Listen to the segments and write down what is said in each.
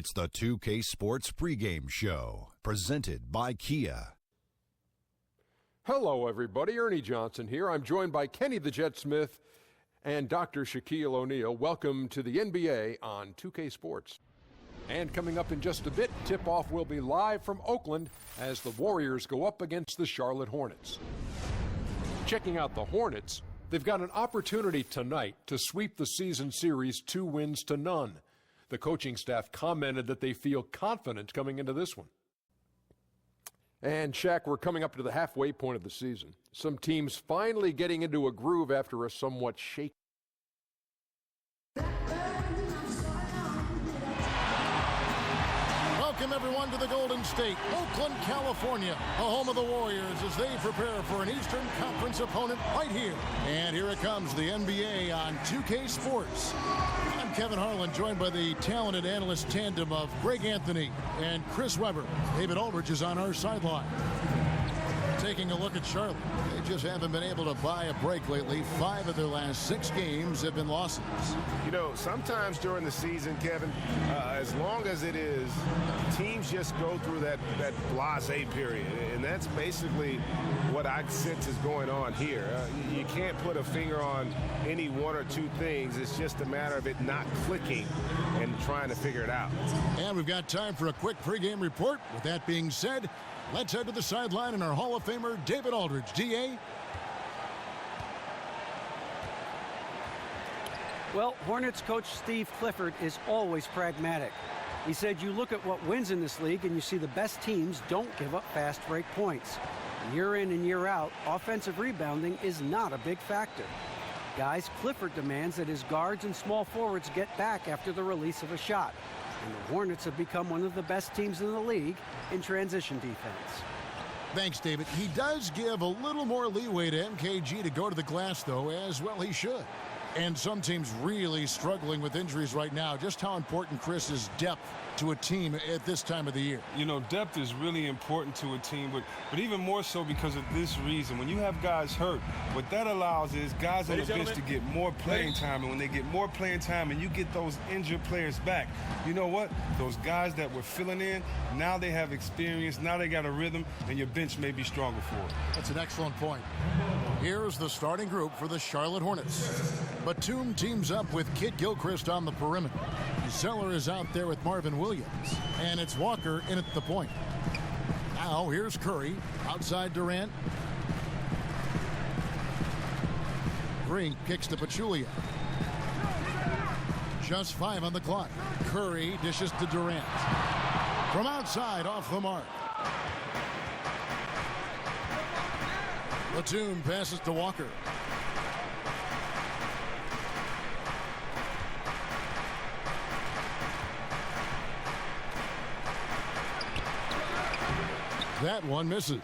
It's the 2K Sports pregame show, presented by Kia. Hello, everybody. Ernie Johnson here. I'm joined by Kenny the Jet Smith and Dr. Shaquille O'Neal. Welcome to the NBA on 2K Sports. And coming up in just a bit, tip-off will be live from Oakland as the Warriors go up against the Charlotte Hornets. Checking out the Hornets, they've got an opportunity tonight to sweep the season series 2-0. The coaching staff commented that they feel confident coming into this one. And Shaq, we're coming up to the halfway point of the season. Some teams finally getting into a groove after a somewhat shaky. Welcome, everyone, to the Golden State, Oakland, California, the home of the Warriors as they prepare for an Eastern Conference opponent right here. And here it comes, the NBA on 2K Sports. I'm Kevin Harlan, joined by the talented analyst tandem of Greg Anthony and Chris Webber. David Aldridge is on our sideline. Taking a look at Charlotte, they just haven't been able to buy a break lately. 5 of their last 6 games have been losses. You know, sometimes during the season, Kevin, as long as it is, teams just go through that blase period. And that's basically what I sense is going on here. You can't put a finger on any one or two things. It's just a matter of it not clicking and trying to figure it out. And we've got time for a quick pregame report. With that being said, let's head to the sideline and our Hall of Famer, David Aldridge. D.A.? Well, Hornets coach Steve Clifford is always pragmatic. He said you look at what wins in this league and you see the best teams don't give up fast break points. Year in and year out, offensive rebounding is not a big factor. Guys, Clifford demands that his guards and small forwards get back after the release of a shot. And the Hornets have become one of the best teams in the league in transition defense. Thanks, David. He does give a little more leeway to MKG to go to the glass, though, as well he should. And some teams really struggling with injuries right now. Just how important, Chris, is depth to a team at this time of the year? You know, depth is really important to a team, but even more so because of this reason. When you have guys hurt, what that allows is guys on the bench to get more playing time. And when they get more playing time and you get those injured players back, you know what? Those guys that were filling in, now they have experience, now they got a rhythm, and your bench may be stronger for it. That's an excellent point. Here's the starting group for the Charlotte Hornets. Batum teams up with Kit Gilchrist on the perimeter. Zeller is out there with Marvin Williams. And it's Walker in at the point. Now here's Curry. Outside Durant. Green kicks to Pachulia. Just 5 on the clock. Curry dishes to Durant. From outside, off the mark. Batum passes to Walker. That one misses.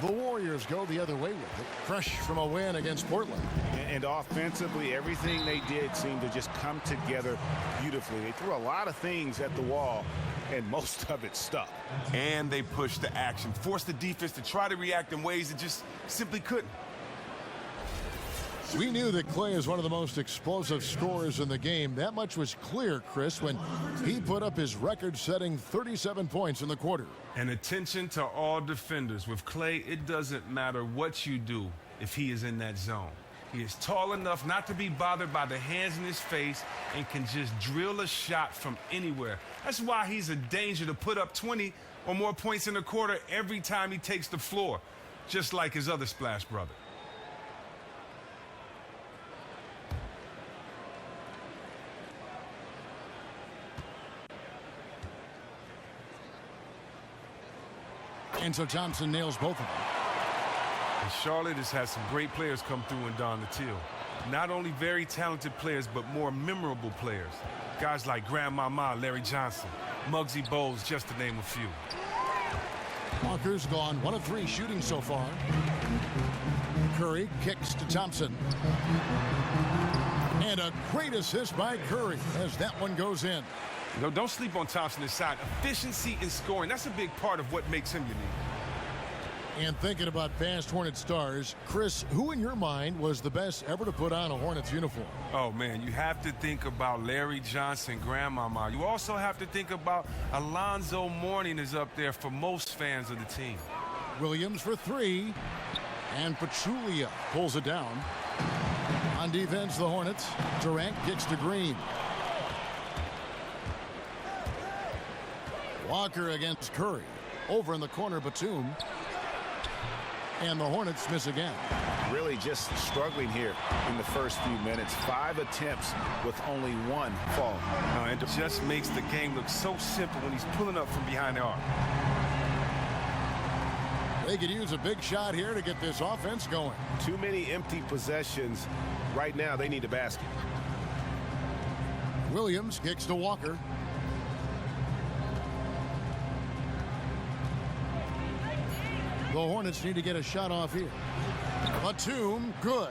The Warriors go the other way with it, fresh from a win against Portland. And offensively, everything they did seemed to just come together beautifully. They threw a lot of things at the wall, and most of it stuck. And they pushed the action, forced the defense to try to react in ways that just simply couldn't. We knew that Clay is one of the most explosive scorers in the game. That much was clear, Chris, when he put up his record-setting 37 points in the quarter. And attention to all defenders. With Clay, it doesn't matter what you do if he is in that zone. He is tall enough not to be bothered by the hands in his face and can just drill a shot from anywhere. That's why he's a danger to put up 20 or more points in a quarter every time he takes the floor, just like his other splash brother. And so Thompson nails both of them. And Charlotte has had some great players come through in Don Latil. Not only very talented players, but more memorable players. Guys like Grandmama, Larry Johnson, Muggsy Bogues, just to name a few. Walker's gone 1 of 3 shooting so far. Curry kicks to Thompson. And a great assist by Curry as that one goes in. No, don't sleep on Thompson inside. Efficiency in scoring, that's a big part of what makes him unique. And thinking about past Hornet stars, Chris, who in your mind was the best ever to put on a Hornets uniform? Oh, man, you have to think about Larry Johnson, Grandmama. You also have to think about Alonzo Mourning is up there for most fans of the team. Williams for three. And Pachulia pulls it down. On defense, the Hornets. Durant kicks to Green. Walker against Curry. Over in the corner, Batum. And the Hornets miss again. Really just struggling here in the first few minutes. 5 attempts with only 1 fall. And it just makes the game look so simple when he's pulling up from behind the arc. They could use a big shot here to get this offense going. Too many empty possessions. Right now, they need a basket. Williams kicks to Walker. The Hornets need to get a shot off here. Batum, good.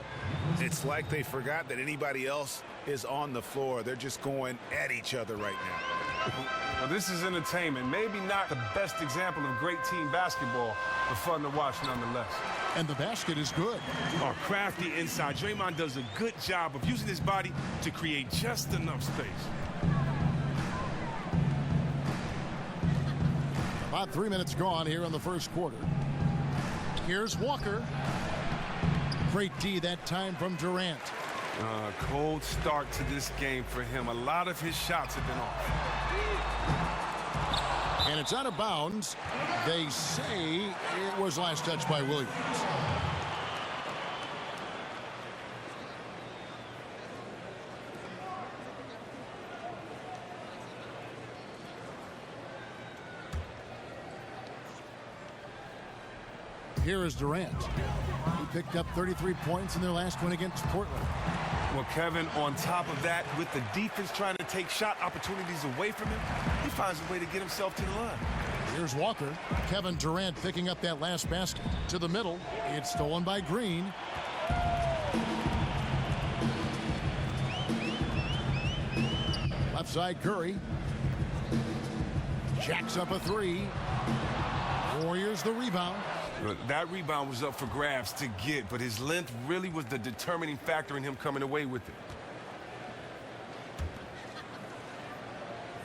It's like they forgot that anybody else is on the floor. They're just going at each other right now. Well, this is entertainment. Maybe not the best example of great team basketball, but fun to watch nonetheless. And the basket is good. Oh, crafty inside. Draymond does a good job of using his body to create just enough space. About 3 minutes gone here in the first quarter. Here's Walker. Great D that time from Durant. Cold start to this game for him. A lot of his shots have been off. And it's out of bounds. They say it was last touched by Williams. Here is Durant. He picked up 33 points in their last one against Portland. Well, Kevin, on top of that, with the defense trying to take shot opportunities away from him, he finds a way to get himself to the line. Here's Walker. Kevin Durant picking up that last basket. To the middle. It's stolen by Green. Left side, Curry. Jacks up a three. Warriors the rebound. That rebound was up for grabs to get, but his length really was the determining factor in him coming away with it.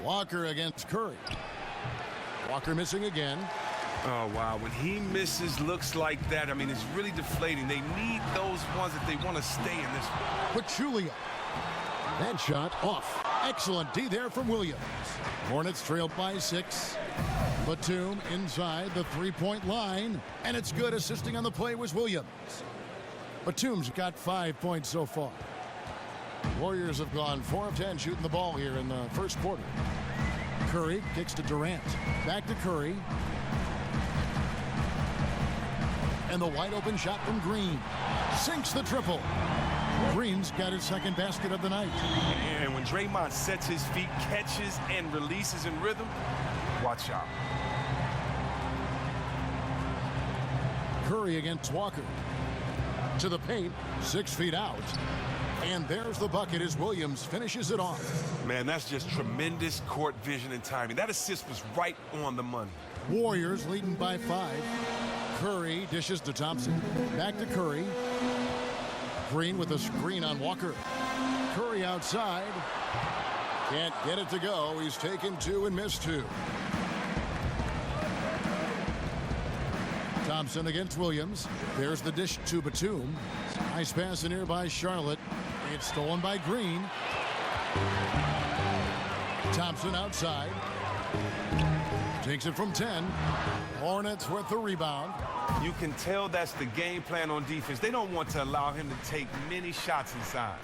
Walker against Curry. Walker missing again. Oh, wow. When he misses looks like that, I mean, it's really deflating. They need those ones if they want to stay in this one. Pachulia. That shot off. Excellent D there from Williams. Hornets trailed by 6. Batum inside the three-point line. And it's good. Assisting on the play was Williams. Batum's got 5 points so far. Warriors have gone 4 of 10 shooting the ball here in the first quarter. Curry kicks to Durant. Back to Curry. And the wide open shot from Green. Sinks the triple. Green's got his second basket of the night. And when Draymond sets his feet, catches, and releases in rhythm, watch out. Curry against Walker. To the paint, 6 feet out. And there's the bucket as Williams finishes it off. Man, that's just tremendous court vision and timing. That assist was right on the money. Warriors leading by 5. Curry dishes to Thompson. Back to Curry. Green with a screen on Walker. Curry outside. Can't get it to go. He's taken 2 and missed 2. Thompson against Williams. There's the dish to Batum. Nice pass in here by Charlotte. It's stolen by Green. Thompson outside. Takes it from 10. Hornets with the rebound. You can tell that's the game plan on defense. They don't want to allow him to take many shots inside.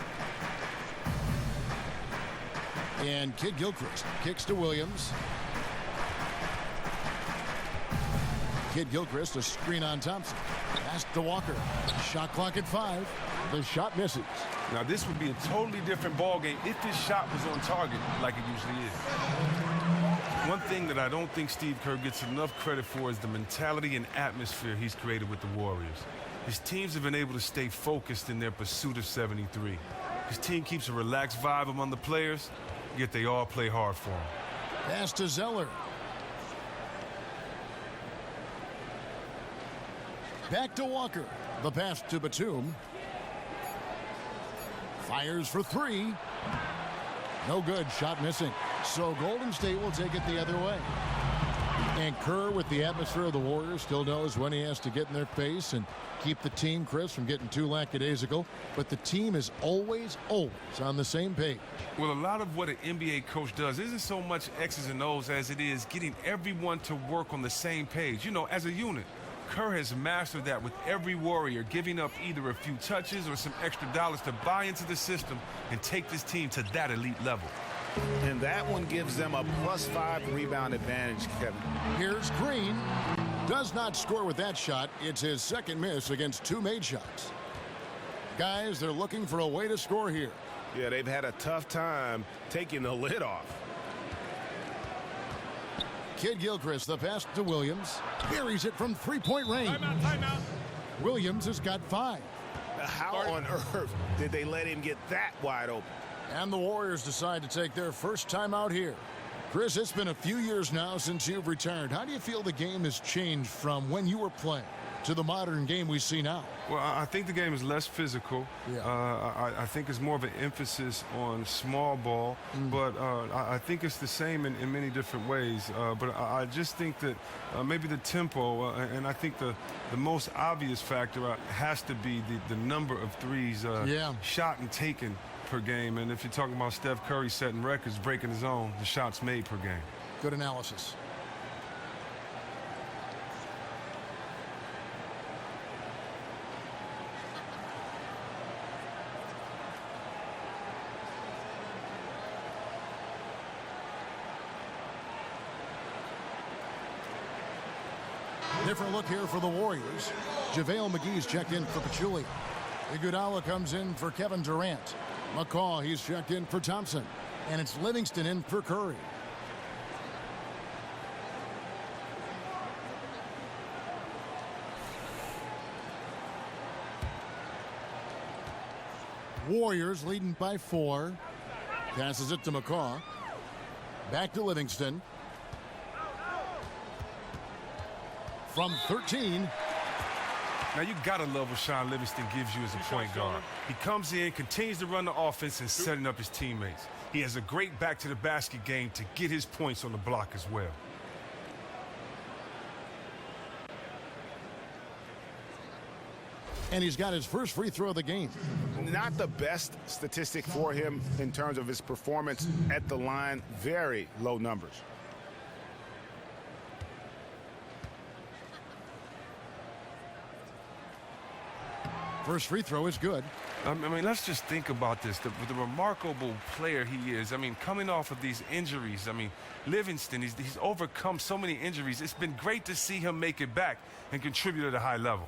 And Kid Gilchrist kicks to Williams. Kid Gilchrist, a screen on Thompson. Pass to Walker. Shot clock at 5. The shot misses. Now, this would be a totally different ballgame if his shot was on target like it usually is. One thing that I don't think Steve Kerr gets enough credit for is the mentality and atmosphere he's created with the Warriors. His teams have been able to stay focused in their pursuit of 73. His team keeps a relaxed vibe among the players, yet they all play hard for him. Pass to Zeller. Back to Walker. The pass to Batum. Fires for three. No good. Shot missing. So Golden State will take it the other way. And Kerr, with the atmosphere of the Warriors, still knows when he has to get in their face and keep the team, Chris, from getting too lackadaisical. But the team is always on the same page. Well, a lot of what an NBA coach does isn't so much X's and O's as it is getting everyone to work on the same page, you know, as a unit. Kerr has mastered that with every Warrior giving up either a few touches or some extra dollars to buy into the system and take this team to that elite level. And that one gives them a +5 rebound advantage, Kevin. Here's Green. Does not score with that shot. It's his second miss against 2 made shots. Guys, they're looking for a way to score here. Yeah, they've had a tough time taking the lid off. Kid Gilchrist, the pass to Williams. Buries it from 3-point range. Timeout. Williams has got 5. How on earth did they let him get that wide open? And the Warriors decide to take their first time out here. Chris, it's been a few years now since you've retired. How do you feel the game has changed from when you were playing to the modern game we see now? Well, I think the game is less physical. Yeah. I think it's more of an emphasis on small ball, but I think it's the same in many different ways. But I just think that maybe the tempo, and I think the most obvious factor has to be the number of threes shot and taken per game. And if you're talking about Steph Curry setting records, breaking his own, the shots made per game. Good analysis. Different look here for the Warriors. JaVale McGee's checked in for Pachulia. Iguodala comes in for Kevin Durant. McCaw, he's checked in for Thompson. And it's Livingston in for Curry. Warriors leading by 4. Passes it to McCaw. Back to Livingston. From 13. Now, you got to love what Sean Livingston gives you as a point guard. He comes in, continues to run the offense and setting up his teammates. He has a great back-to-the-basket game to get his points on the block as well. And he's got his first free throw of the game. Not the best statistic for him in terms of his performance at the line. Very low numbers. First free throw is good. I mean, let's just think about this. The remarkable player he is. I mean, coming off of these injuries. I mean, Livingston, he's overcome so many injuries. It's been great to see him make it back and contribute at a high level.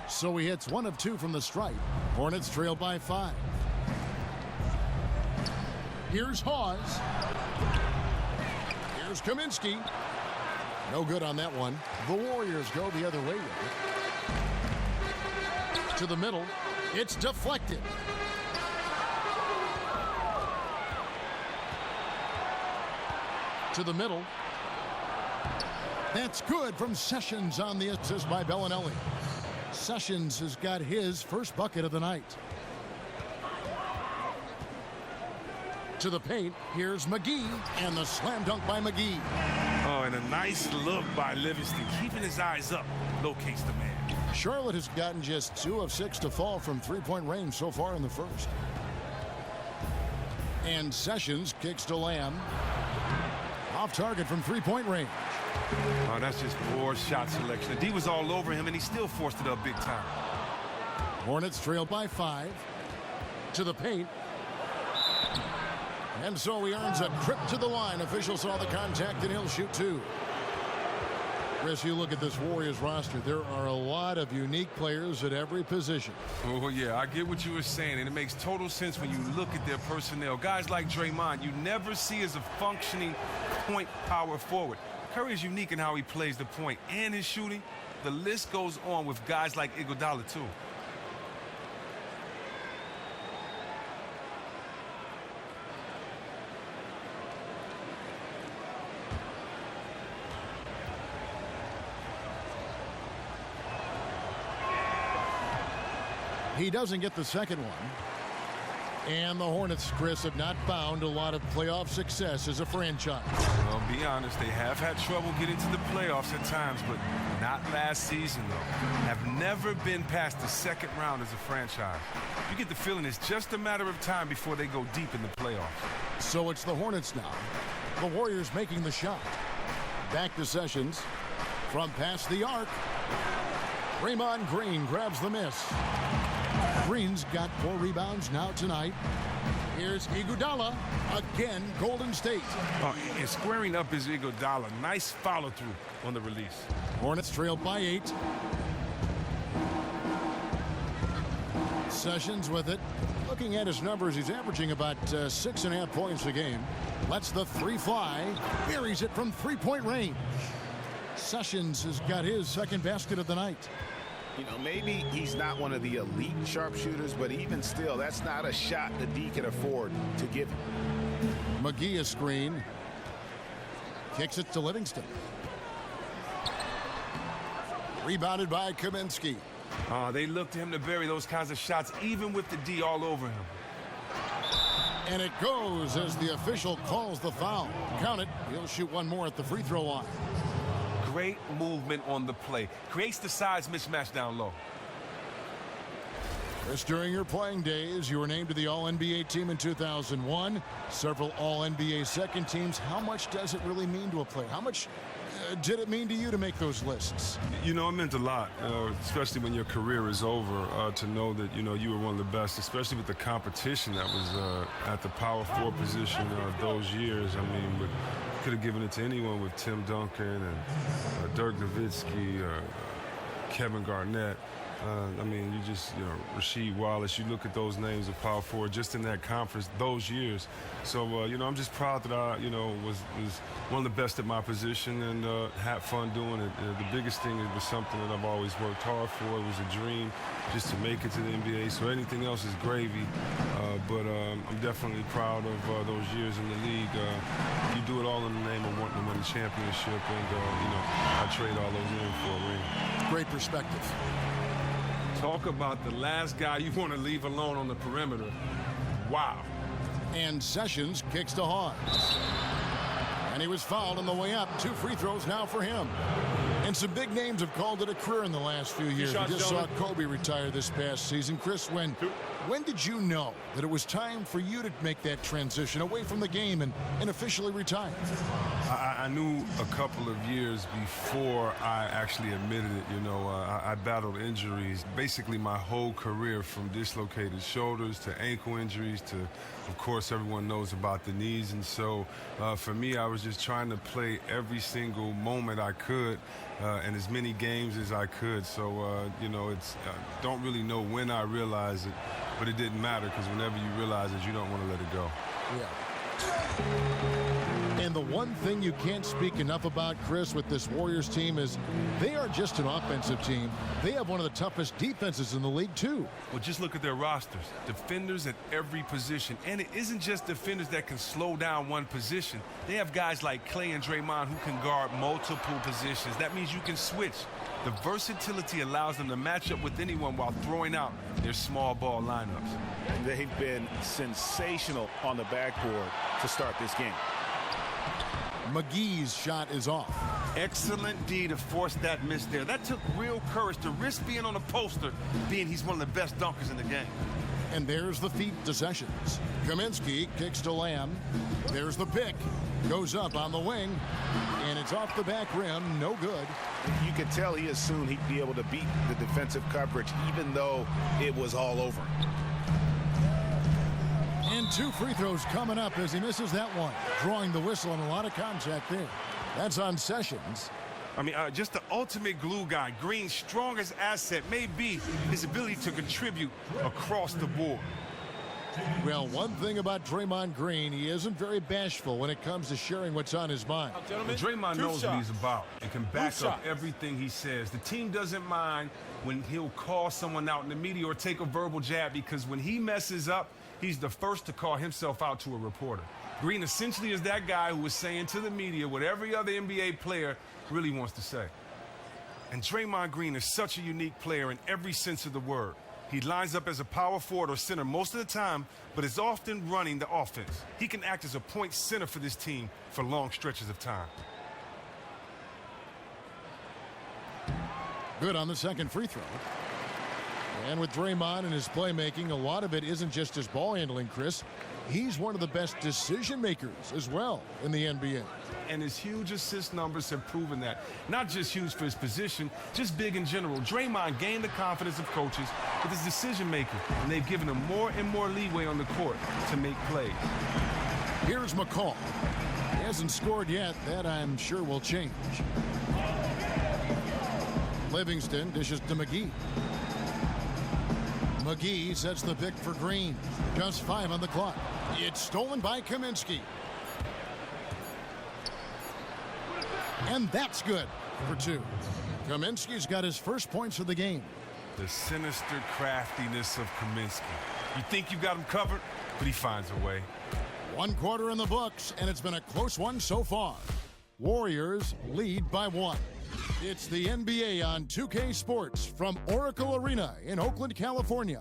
So he hits 1 of 2 from the stripe. Hornets trail by 5. Here's Hawes. Here's Kaminsky. No good on that one. The Warriors go the other way with it. To the middle. It's deflected. To the middle. That's good from Sessions on the assist by Bellinelli. Sessions has got his first bucket of the night. To the paint, here's McGee, and the slam dunk by McGee. Oh, and a nice look by Livingston, keeping his eyes up, locates the man. Charlotte has gotten just 2 of 6 to fall from 3-point range so far in the first. And Sessions kicks to Lamb. Off target from 3-point range. Oh, that's just poor shot selection. The D was all over him, and he still forced it up big time. Hornets trail by 5. To the paint. And so he earns a trip to the line. Official saw the contact, and he'll shoot 2. Chris, you look at this Warriors roster. There are a lot of unique players at every position. Oh, yeah, I get what you were saying, and it makes total sense when you look at their personnel. Guys like Draymond, you never see as a functioning point power forward. Curry is unique in how he plays the point and his shooting. The list goes on with guys like Iguodala, too. He doesn't get the second one. And the Hornets, Chris, have not found a lot of playoff success as a franchise. Well, be honest, they have had trouble getting to the playoffs at times, but not last season, though. Have never been past the second round as a franchise. You get the feeling it's just a matter of time before they go deep in the playoffs. So it's the Hornets now. The Warriors making the shot. Back to Sessions. From past the arc. Draymond Green grabs the miss. Green's got 4 rebounds now tonight. Here's Iguodala. Again, Golden State. And squaring up is Iguodala. Nice follow-through on the release. Hornets trail by 8. Sessions with it. Looking at his numbers, he's averaging about 6.5 points a game. Lets the 3 fly. Buries it from 3-point range. Sessions has got his second basket of the night. You know, maybe he's not one of the elite sharpshooters, but even still, that's not a shot that D can afford to give him. McGee a screen. Kicks it to Livingston. Rebounded by Kaminsky. They look to him to bury those kinds of shots, even with the D all over him. And it goes as the official calls the foul. Count it. He'll shoot one more at the free throw line. Great movement on the play. Creates the size mismatch down low. Chris, during your playing days, you were named to the All-NBA team in 2001. Several All-NBA second teams. How much does it really mean to a player? How much did it mean to you to make those lists? You know, it meant a lot, especially when your career is over, to know that, you know, you were one of the best, especially with the competition that was at the power forward position those years. I mean, could have given it to anyone with Tim Duncan and Dirk Nowitzki, Kevin Garnett. I mean, you know, Rasheed Wallace, you look at those names of power forward just in that conference those years. So, you know, I'm just proud that I, you know, was one of the best at my position and had fun doing it. The biggest thing, it was something that I've always worked hard for. It was a dream just to make it to the NBA. So anything else is gravy. But I'm definitely proud of those years in the league. You do it all in the name of wanting to win a championship. And, you know, I trade all those in for a ring. Great perspective. Talk about the last guy you want to leave alone on the perimeter. Wow. And Sessions kicks to Hawes. And he was fouled on the way up. 2 free throws now for him. And some big names have called it a career in the last few years. We just saw Kobe retire this past season. Chris, when did you know that it was time for you to make that transition away from the game and officially retire? I knew a couple of years before I actually admitted it. You know, I battled injuries basically my whole career, from dislocated shoulders to ankle injuries to, of course, everyone knows about the knees. And so for me, I was just trying to play every single moment I could and as many games as I could. So, you know, don't really know when I realized it, but it didn't matter, because whenever you realize it, you don't want to let it go. Yeah. And the one thing you can't speak enough about, Chris, with this Warriors team is they are just an offensive team. They have one of the toughest defenses in the league, too. Well, just look at their rosters. Defenders at every position. And it isn't just defenders that can slow down one position. They have guys like Klay and Draymond who can guard multiple positions. That means you can switch. The versatility allows them to match up with anyone while throwing out their small ball lineups. They've been sensational on the backboard to start this game. McGee's shot is off. Excellent D to force that miss there. That took real courage to risk being on a poster, being he's one of the best dunkers in the game. And there's the feed to Sessions. Kaminsky kicks to Lamb. There's the pick. Goes up on the wing. And it's off the back rim. No good. You could tell he assumed he'd be able to beat the defensive coverage, even though it was all over him. And 2 free throws coming up as he misses that one. Drawing the whistle and a lot of contact there. That's on Sessions. I mean, just the ultimate glue guy. Green's strongest asset may be his ability to contribute across the board. Well, one thing about Draymond Green, he isn't very bashful when it comes to sharing what's on his mind. Well, Draymond knows what he's about and can back up everything he says. The team doesn't mind when he'll call someone out in the media or take a verbal jab, because when he messes up, he's the first to call himself out to a reporter. Green essentially is that guy who is saying to the media what every other NBA player really wants to say. And Draymond Green is such a unique player in every sense of the word. He lines up as a power forward or center most of the time, but is often running the offense. He can act as a point center for this team for long stretches of time. Good on the second free throw. And with Draymond and his playmaking, a lot of it isn't just his ball handling, Chris. He's one of the best decision makers as well in the NBA. And his huge assist numbers have proven that. Not just huge for his position, just big in general. Draymond gained the confidence of coaches with his decision making, and they've given him more and more leeway on the court to make plays. Here's McCall. He hasn't scored yet. That, I'm sure, will change. Livingston dishes to McGee. McGee sets the pick for Green. Just 5 on the clock. It's stolen by Kaminsky. And that's good for 2. Kaminsky's got his first points of the game. The sinister craftiness of Kaminsky. You think you got him covered, but he finds a way. 1 quarter in the books, and it's been a close one so far. Warriors lead by 1. It's the NBA on 2K Sports from Oracle Arena in Oakland, California.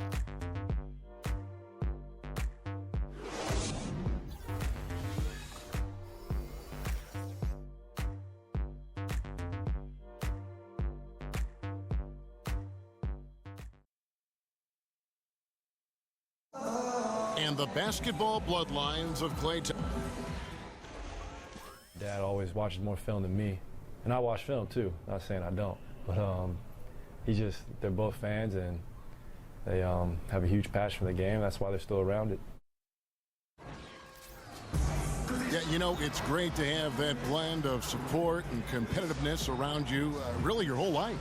And the basketball bloodlines of Klay Thompson. Dad always watches more film than me. And I watch film too, not saying I don't, but they're both fans and they have a huge passion for the game. That's why they're still around it. Yeah, you know, it's great to have that blend of support and competitiveness around you really your whole life.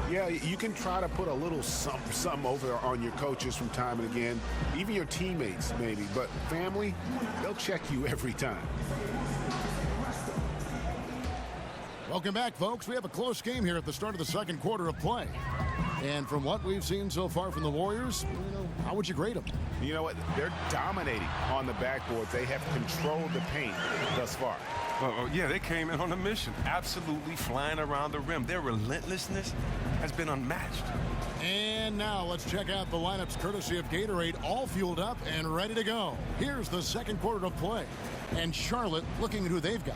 Yeah, you can try to put a little something over on your coaches from time and again, even your teammates maybe, but family, they'll check you every time. Welcome back, folks. We have a close game here at the start of the second quarter of play. And from what we've seen so far from the Warriors, how would you grade them? You know what? They're dominating on the backboard. They have controlled the paint thus far. Yeah, they came in on a mission, absolutely flying around the rim. Their relentlessness has been unmatched. And now let's check out the lineups courtesy of Gatorade, all fueled up and ready to go. Here's the second quarter of play. And Charlotte looking at who they've got.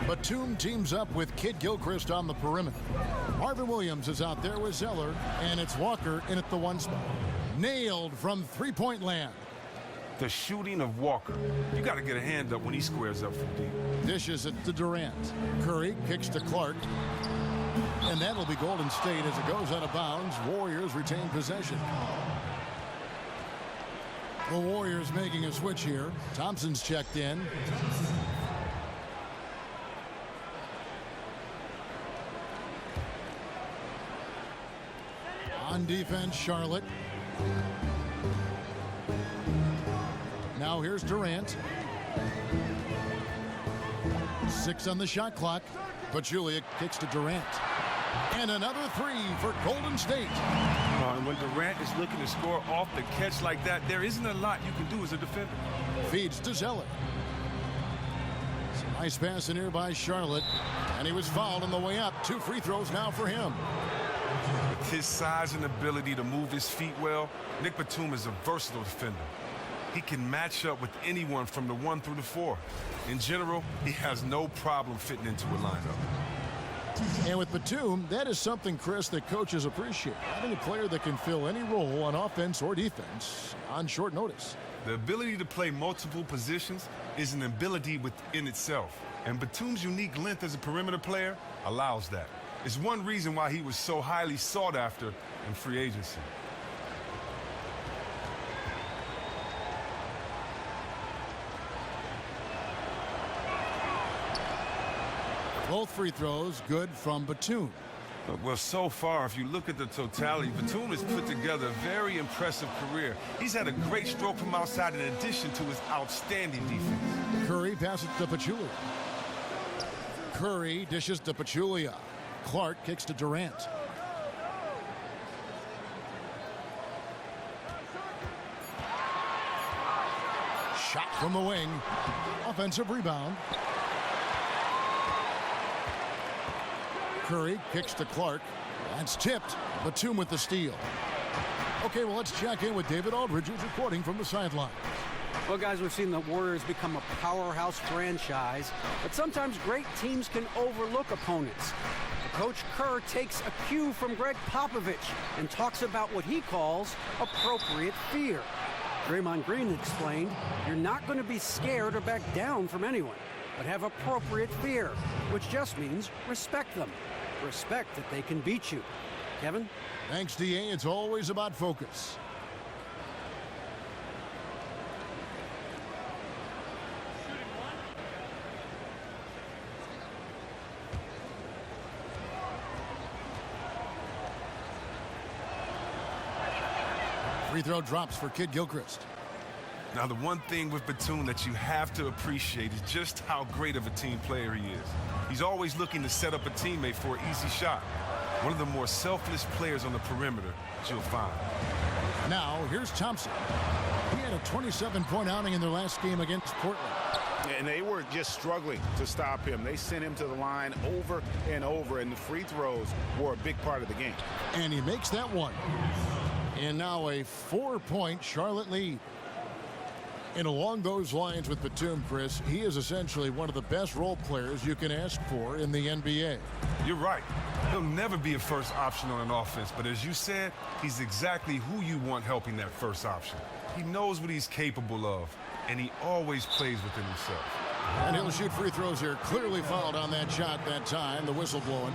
Batum teams up with Kid Gilchrist on the perimeter. Marvin Williams is out there with Zeller, and it's Walker in at the 1 spot. Nailed from three-point land. The shooting of Walker. You got to get a hand up when he squares up from deep. Dishes it to Durant. Curry kicks to Clark. And that'll be Golden State as it goes out of bounds. Warriors retain possession. The Warriors making a switch here. Thompson's checked in. On defense, Charlotte. Now here's Durant. 6 on the shot clock. Pachulia kicks to Durant. And another 3 for Golden State. And when Durant is looking to score off the catch like that, there isn't a lot you can do as a defender. Feeds to Zeller. Nice pass in here by Charlotte. And he was fouled on the way up. 2 free throws now for him. With his size and ability to move his feet well, Nick Batum is a versatile defender. He can match up with anyone from the 1 through the 4. In general, he has no problem fitting into a lineup. And with Batum, that is something, Chris, that coaches appreciate. Having a player that can fill any role on offense or defense on short notice. The ability to play multiple positions is an ability within itself. And Batum's unique length as a perimeter player allows that. It's one reason why he was so highly sought after in free agency. Both free throws good from Batum. Well, so far, if you look at the totality, Batum has put together a very impressive career. He's had a great stroke from outside in addition to his outstanding defense. Curry passes to Pachulia. Curry dishes to Pachulia. Clark kicks to Durant. Shot from the wing. Offensive rebound. Curry kicks to Clark. That's tipped. Batum with the steal. Okay, well, let's check in with David Aldridge, who's reporting from the sideline. Well, guys, we've seen the Warriors become a powerhouse franchise, but sometimes great teams can overlook opponents. Coach Kerr takes a cue from Greg Popovich and talks about what he calls appropriate fear. Draymond Green explained, you're not going to be scared or back down from anyone, but have appropriate fear, which just means respect them. Respect that they can beat you. Kevin? Thanks, D.A. It's always about focus. Free throw drops for Kid Gilchrist. Now, the one thing with Batum that you have to appreciate is just how great of a team player he is. He's always looking to set up a teammate for an easy shot. One of the more selfless players on the perimeter that you'll find. Now, here's Thompson. He had a 27-point outing in their last game against Portland. And they were just struggling to stop him. They sent him to the line over and over, and the free throws were a big part of the game. And he makes that one. And now a 4-point Charlotte lead. And along those lines with Batum, Chris, he is essentially one of the best role players you can ask for in the NBA. You're right. He'll never be a first option on an offense, but as you said, he's exactly who you want helping that first option. He knows what he's capable of, and he always plays within himself. And he'll shoot free throws here. Clearly fouled on that shot that time. The whistle blowing.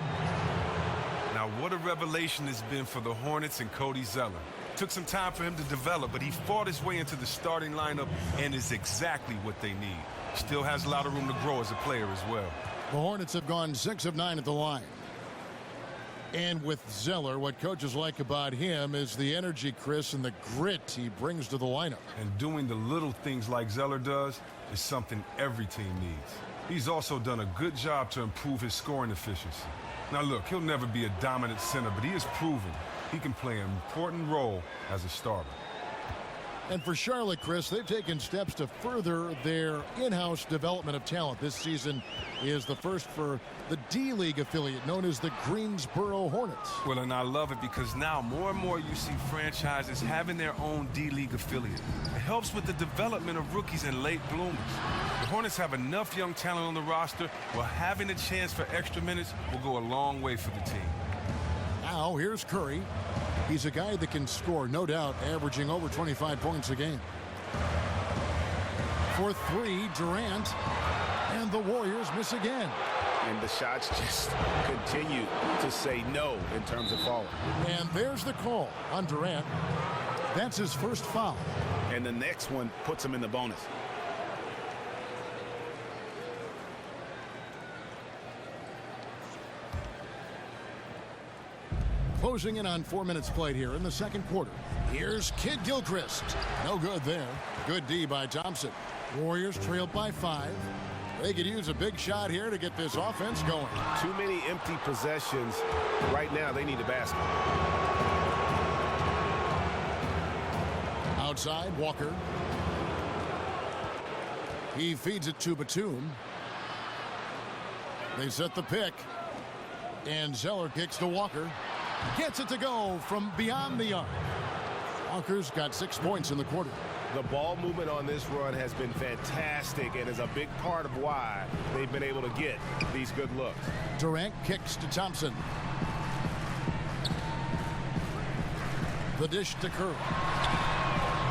Now, what a revelation it's been for the Hornets and Cody Zeller. Took some time for him to develop, but he fought his way into the starting lineup and is exactly what they need. Still has a lot of room to grow as a player as well. The Hornets have gone 6 of 9 at the line. And with Zeller, what coaches like about him is the energy, Chris, and the grit he brings to the lineup. And doing the little things like Zeller does is something every team needs. He's also done a good job to improve his scoring efficiency. Now look, he'll never be a dominant center, but he has proven he can play an important role as a starter. And for Charlotte, Chris, they've taken steps to further their in-house development of talent. This season is the first for the D-League affiliate known as the Greensboro Hornets. Well, and I love it because now more and more you see franchises having their own D-League affiliate. It helps with the development of rookies and late bloomers. The Hornets have enough young talent on the roster where having a chance for extra minutes will go a long way for the team. Now, here's Curry. He's a guy that can score, no doubt, averaging over 25 points a game. For 3, Durant. And the Warriors miss again. And the shots just continue to say no in terms of falling. And there's the call on Durant. That's his first foul. And the next one puts him in the bonus. Closing in on 4 minutes played here in the second quarter. Here's Kid Gilchrist. No good there. Good D by Thompson. Warriors trailed by 5. They could use a big shot here to get this offense going. Too many empty possessions. Right now, they need a basket. Outside, Walker. He feeds it to Batum. They set the pick. And Zeller kicks to Walker. Gets it to go from beyond the arc. Walker's got 6 points in the quarter. The ball movement on this run has been fantastic and is a big part of why they've been able to get these good looks. Durant kicks to Thompson. The dish to Curry.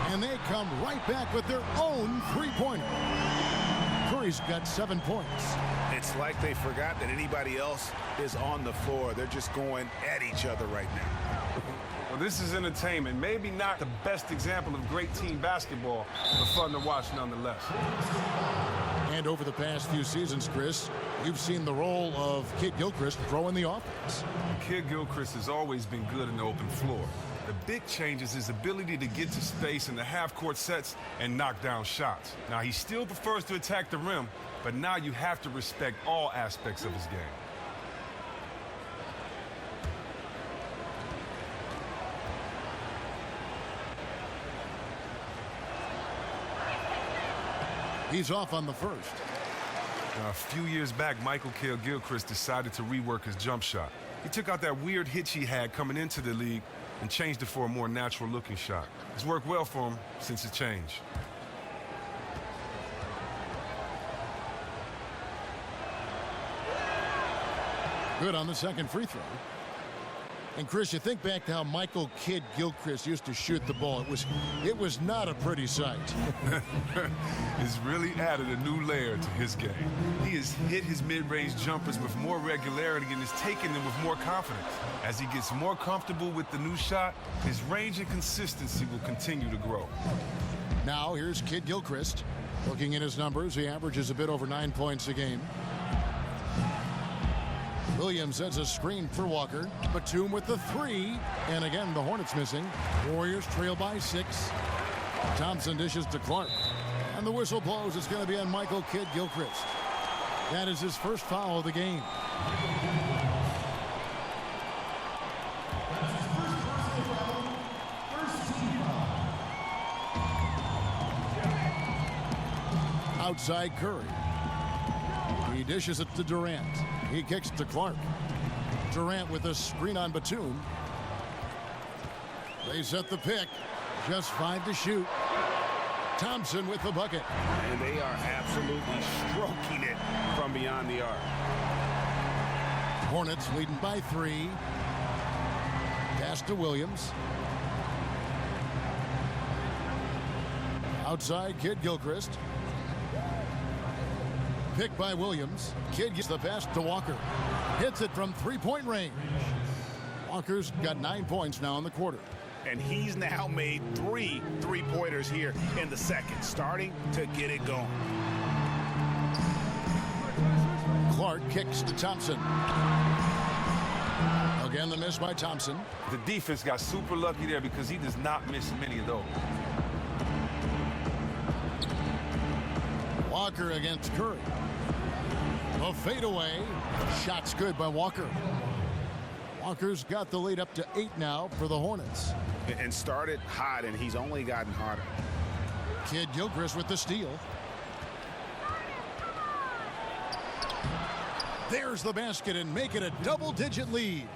And they come right back with their own three-pointer. Curry's got 7 points. It's like they forgot that anybody else is on the floor. They're just going at each other right now. Well, this is entertainment. Maybe not the best example of great team basketball, but fun to watch nonetheless. And over the past few seasons, Chris, you've seen the role of Kid Gilchrist grow in the offense. Kid Gilchrist has always been good in the open floor. The big change is his ability to get to space in the half-court sets and knock down shots. Now, he still prefers to attack the rim, but now you have to respect all aspects of his game. He's off on the first. Now, a few years back, Michael Gilchrist decided to rework his jump shot. He took out that weird hitch he had coming into the league and changed it for a more natural-looking shot. It's worked well for him since the change. Good on the second free throw. And Chris, you think back to how Michael Kidd Gilchrist used to shoot the ball. It was not a pretty sight. It's really added a new layer to his game. He has hit his mid-range jumpers with more regularity and is taking them with more confidence. As he gets more comfortable with the new shot, his range and consistency will continue to grow. Now here's Kidd Gilchrist. Looking at his numbers, he averages a bit over 9 points a game. Williams sets a screen for Walker. Batum with the three. And again, the Hornets missing. Warriors trail by 6. Thompson dishes to Clark. And the whistle blows. It's going to be on Michael Kidd Gilchrist. That is his first foul of the game. Outside Curry. He dishes it to Durant. He kicks to Clark. Durant with a screen on Batum. They set the pick. Just 5 to shoot. Thompson with the bucket. And they are absolutely stroking it from beyond the arc. Hornets leading by 3. Pass to Williams. Outside Kidd Gilchrist. Pick by Williams. Kidd gets the pass to Walker. Hits it from 3-point range. Walker's got 9 points now in the quarter. And he's now made 3 3-pointers here in the second, starting to get it going. Clark kicks to Thompson. Again, the miss by Thompson. The defense got super lucky there because he does not miss many of those. Walker against Curry. A fadeaway. Shot's good by Walker. Walker's got the lead up to 8 now for the Hornets. And started hot, and he's only gotten harder. Kidd Gilchrist with the steal. There's the basket and make it a double-digit lead.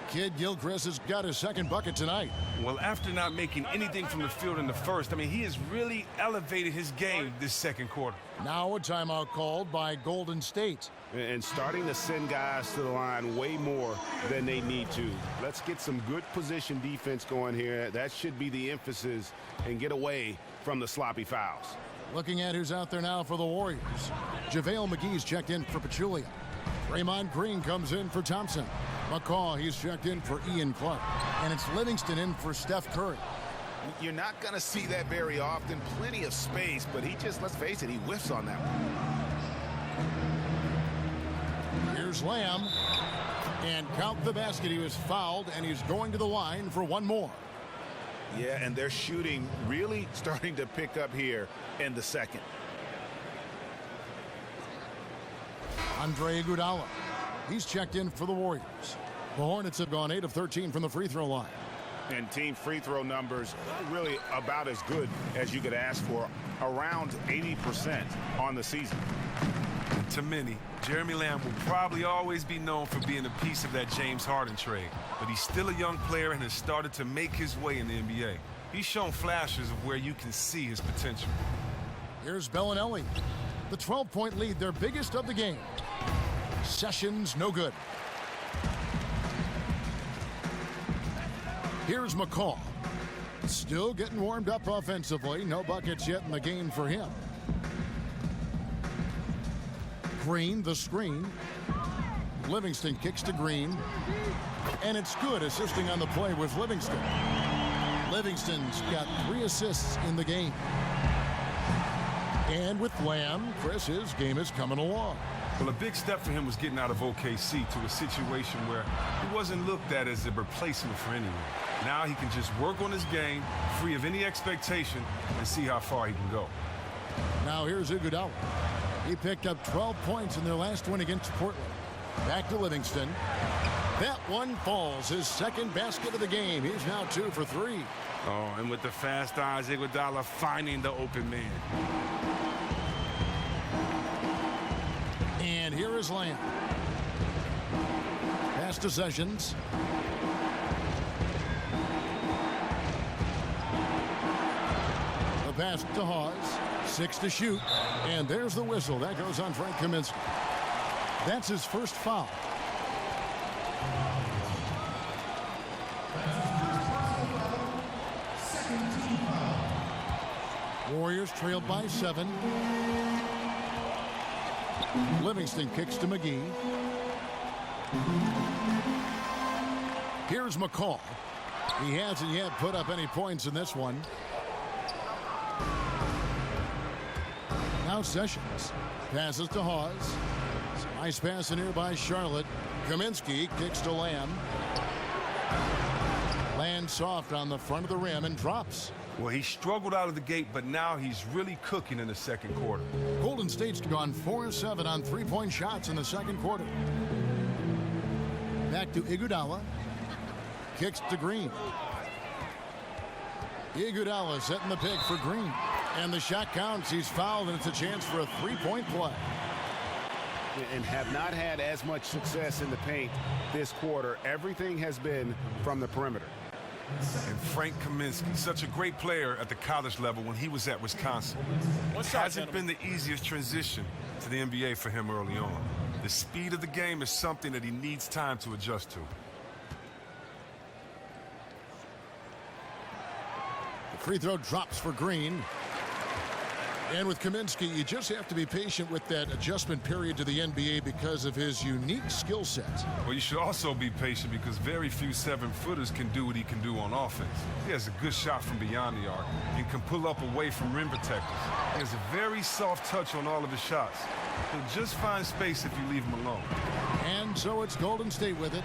Kidd Gilchrist has got his second bucket tonight. Well, after not making anything from the field in the first, he has really elevated his game this second quarter. Now a timeout called by Golden State. And starting to send guys to the line way more than they need to. Let's get some good position defense going here. That should be the emphasis, and get away from the sloppy fouls. Looking at who's out there now for the Warriors. JaVale McGee's checked in for Pachulia. Draymond Green comes in for Thompson. McCaw, he's checked in for Ian Clark. And it's Livingston in for Steph Curry. You're not going to see that very often. Plenty of space, but he just, let's face it, he whiffs on that one. Here's Lamb. And count the basket. He was fouled, and he's going to the line for one more. Yeah, and their shooting really starting to pick up here in the second. Andre Iguodala. He's checked in for the Warriors. The Hornets have gone 8 of 13 from the free throw line. And team free throw numbers really about as good as you could ask for. Around 80% on the season. To many, Jeremy Lamb will probably always be known for being a piece of that James Harden trade. But he's still a young player and has started to make his way in the NBA. He's shown flashes of where you can see his potential. Here's Bellinelli. The 12-point lead, their biggest of the game. Sessions, no good. Here's McCaw. Still getting warmed up offensively. No buckets yet in the game for him. Green, the screen. Livingston kicks to Green. And it's good. Assisting on the play with Livingston. Livingston's got 3 assists in the game. And with Lamb, Chris, his game is coming along. Well, a big step for him was getting out of OKC to a situation where he wasn't looked at as a replacement for anyone. Now he can just work on his game, free of any expectation, and see how far he can go. Now here's Iguodala. He picked up 12 points in their last win against Portland. Back to Livingston. That one falls. His second basket of the game. He's now 2 for 3. Oh, and with the fast eyes, Iguodala finding the open man. And here is Lamb. Pass to Sessions. pass to Hawes. 6 to shoot. And there's the whistle. That goes on Frank Kaminsky. That's his first foul. Warriors trailed by 7. Livingston kicks to McGee. Here's McCall. He hasn't yet put up any points in this one. Now Sessions passes to Hawes. Nice pass in here by Charlotte. Kaminsky kicks to Lamb. Lands soft on the front of the rim and drops. Well, he struggled out of the gate, but now he's really cooking in the second quarter. Golden State's gone 4-7 on three-point shots in the second quarter. Back to Iguodala. Kicks to Green. Iguodala setting the pick for Green. And the shot counts. He's fouled, and it's a chance for a three-point play. And have not had as much success in the paint this quarter. Everything has been from the perimeter. And Frank Kaminsky, such a great player at the college level when he was at Wisconsin. It hasn't been the easiest transition to the NBA for him early on. The speed of the game is something that he needs time to adjust to. The free throw drops for Green. And with Kaminsky, you just have to be patient with that adjustment period to the NBA because of his unique skill set. Well, you should also be patient because very few 7-footers can do what he can do on offense. He has a good shot from beyond the arc and can pull up away from rim protectors. He has a very soft touch on all of his shots. He'll just find space if you leave him alone. And so it's Golden State with it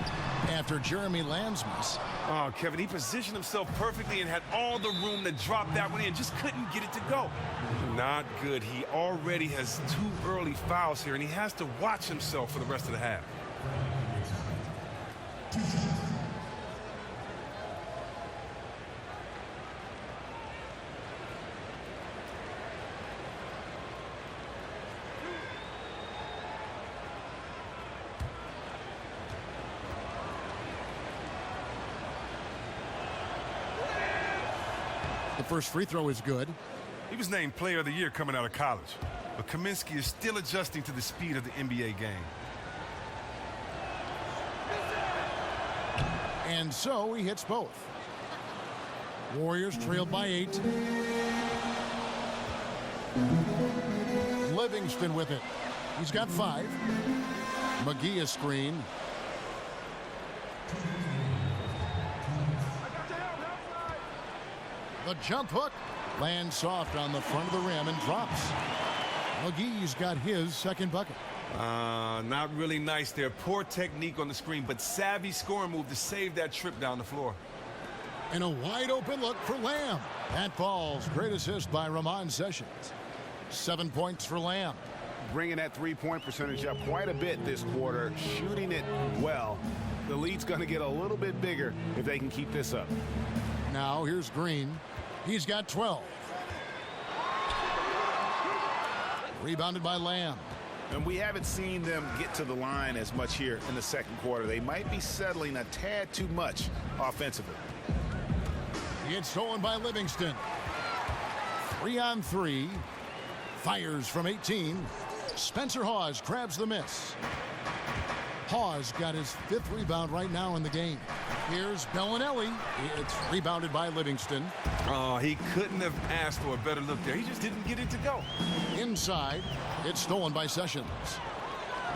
after Jeremy Lamb's miss. Oh, Kevin, he positioned himself perfectly and had all the room to drop that one in, just couldn't get it to go. Not good. He already has 2 early fouls here, and he has to watch himself for the rest of the half. The first free throw is good. He was named Player of the Year coming out of college, but Kaminsky is still adjusting to the speed of the NBA game. And so he hits both. Warriors trailed by 8. Livingston with it. He's got 5. McGee a screen. The jump hook lands soft on the front of the rim and drops. McGee's got his second bucket. Not really nice there. Poor technique on the screen, but savvy scoring move to save that trip down the floor. And a wide open look for Lamb. That falls. Great assist by Ramon Sessions. 7 points for Lamb. Bringing that three-point percentage up quite a bit this quarter, shooting it well. The lead's going to get a little bit bigger if they can keep this up. Now here's Green. He's got 12. Rebounded by Lamb. And we haven't seen them get to the line as much here in the second quarter. They might be settling a tad too much offensively. It's stolen by Livingston. 3-on-3. Fires from 18. Spencer Hawes grabs the miss. Hawes got his 5th rebound right now in the game. Here's Bellinelli. It's rebounded by Livingston. Oh, he couldn't have asked for a better look there. He just didn't get it to go. Inside, it's stolen by Sessions.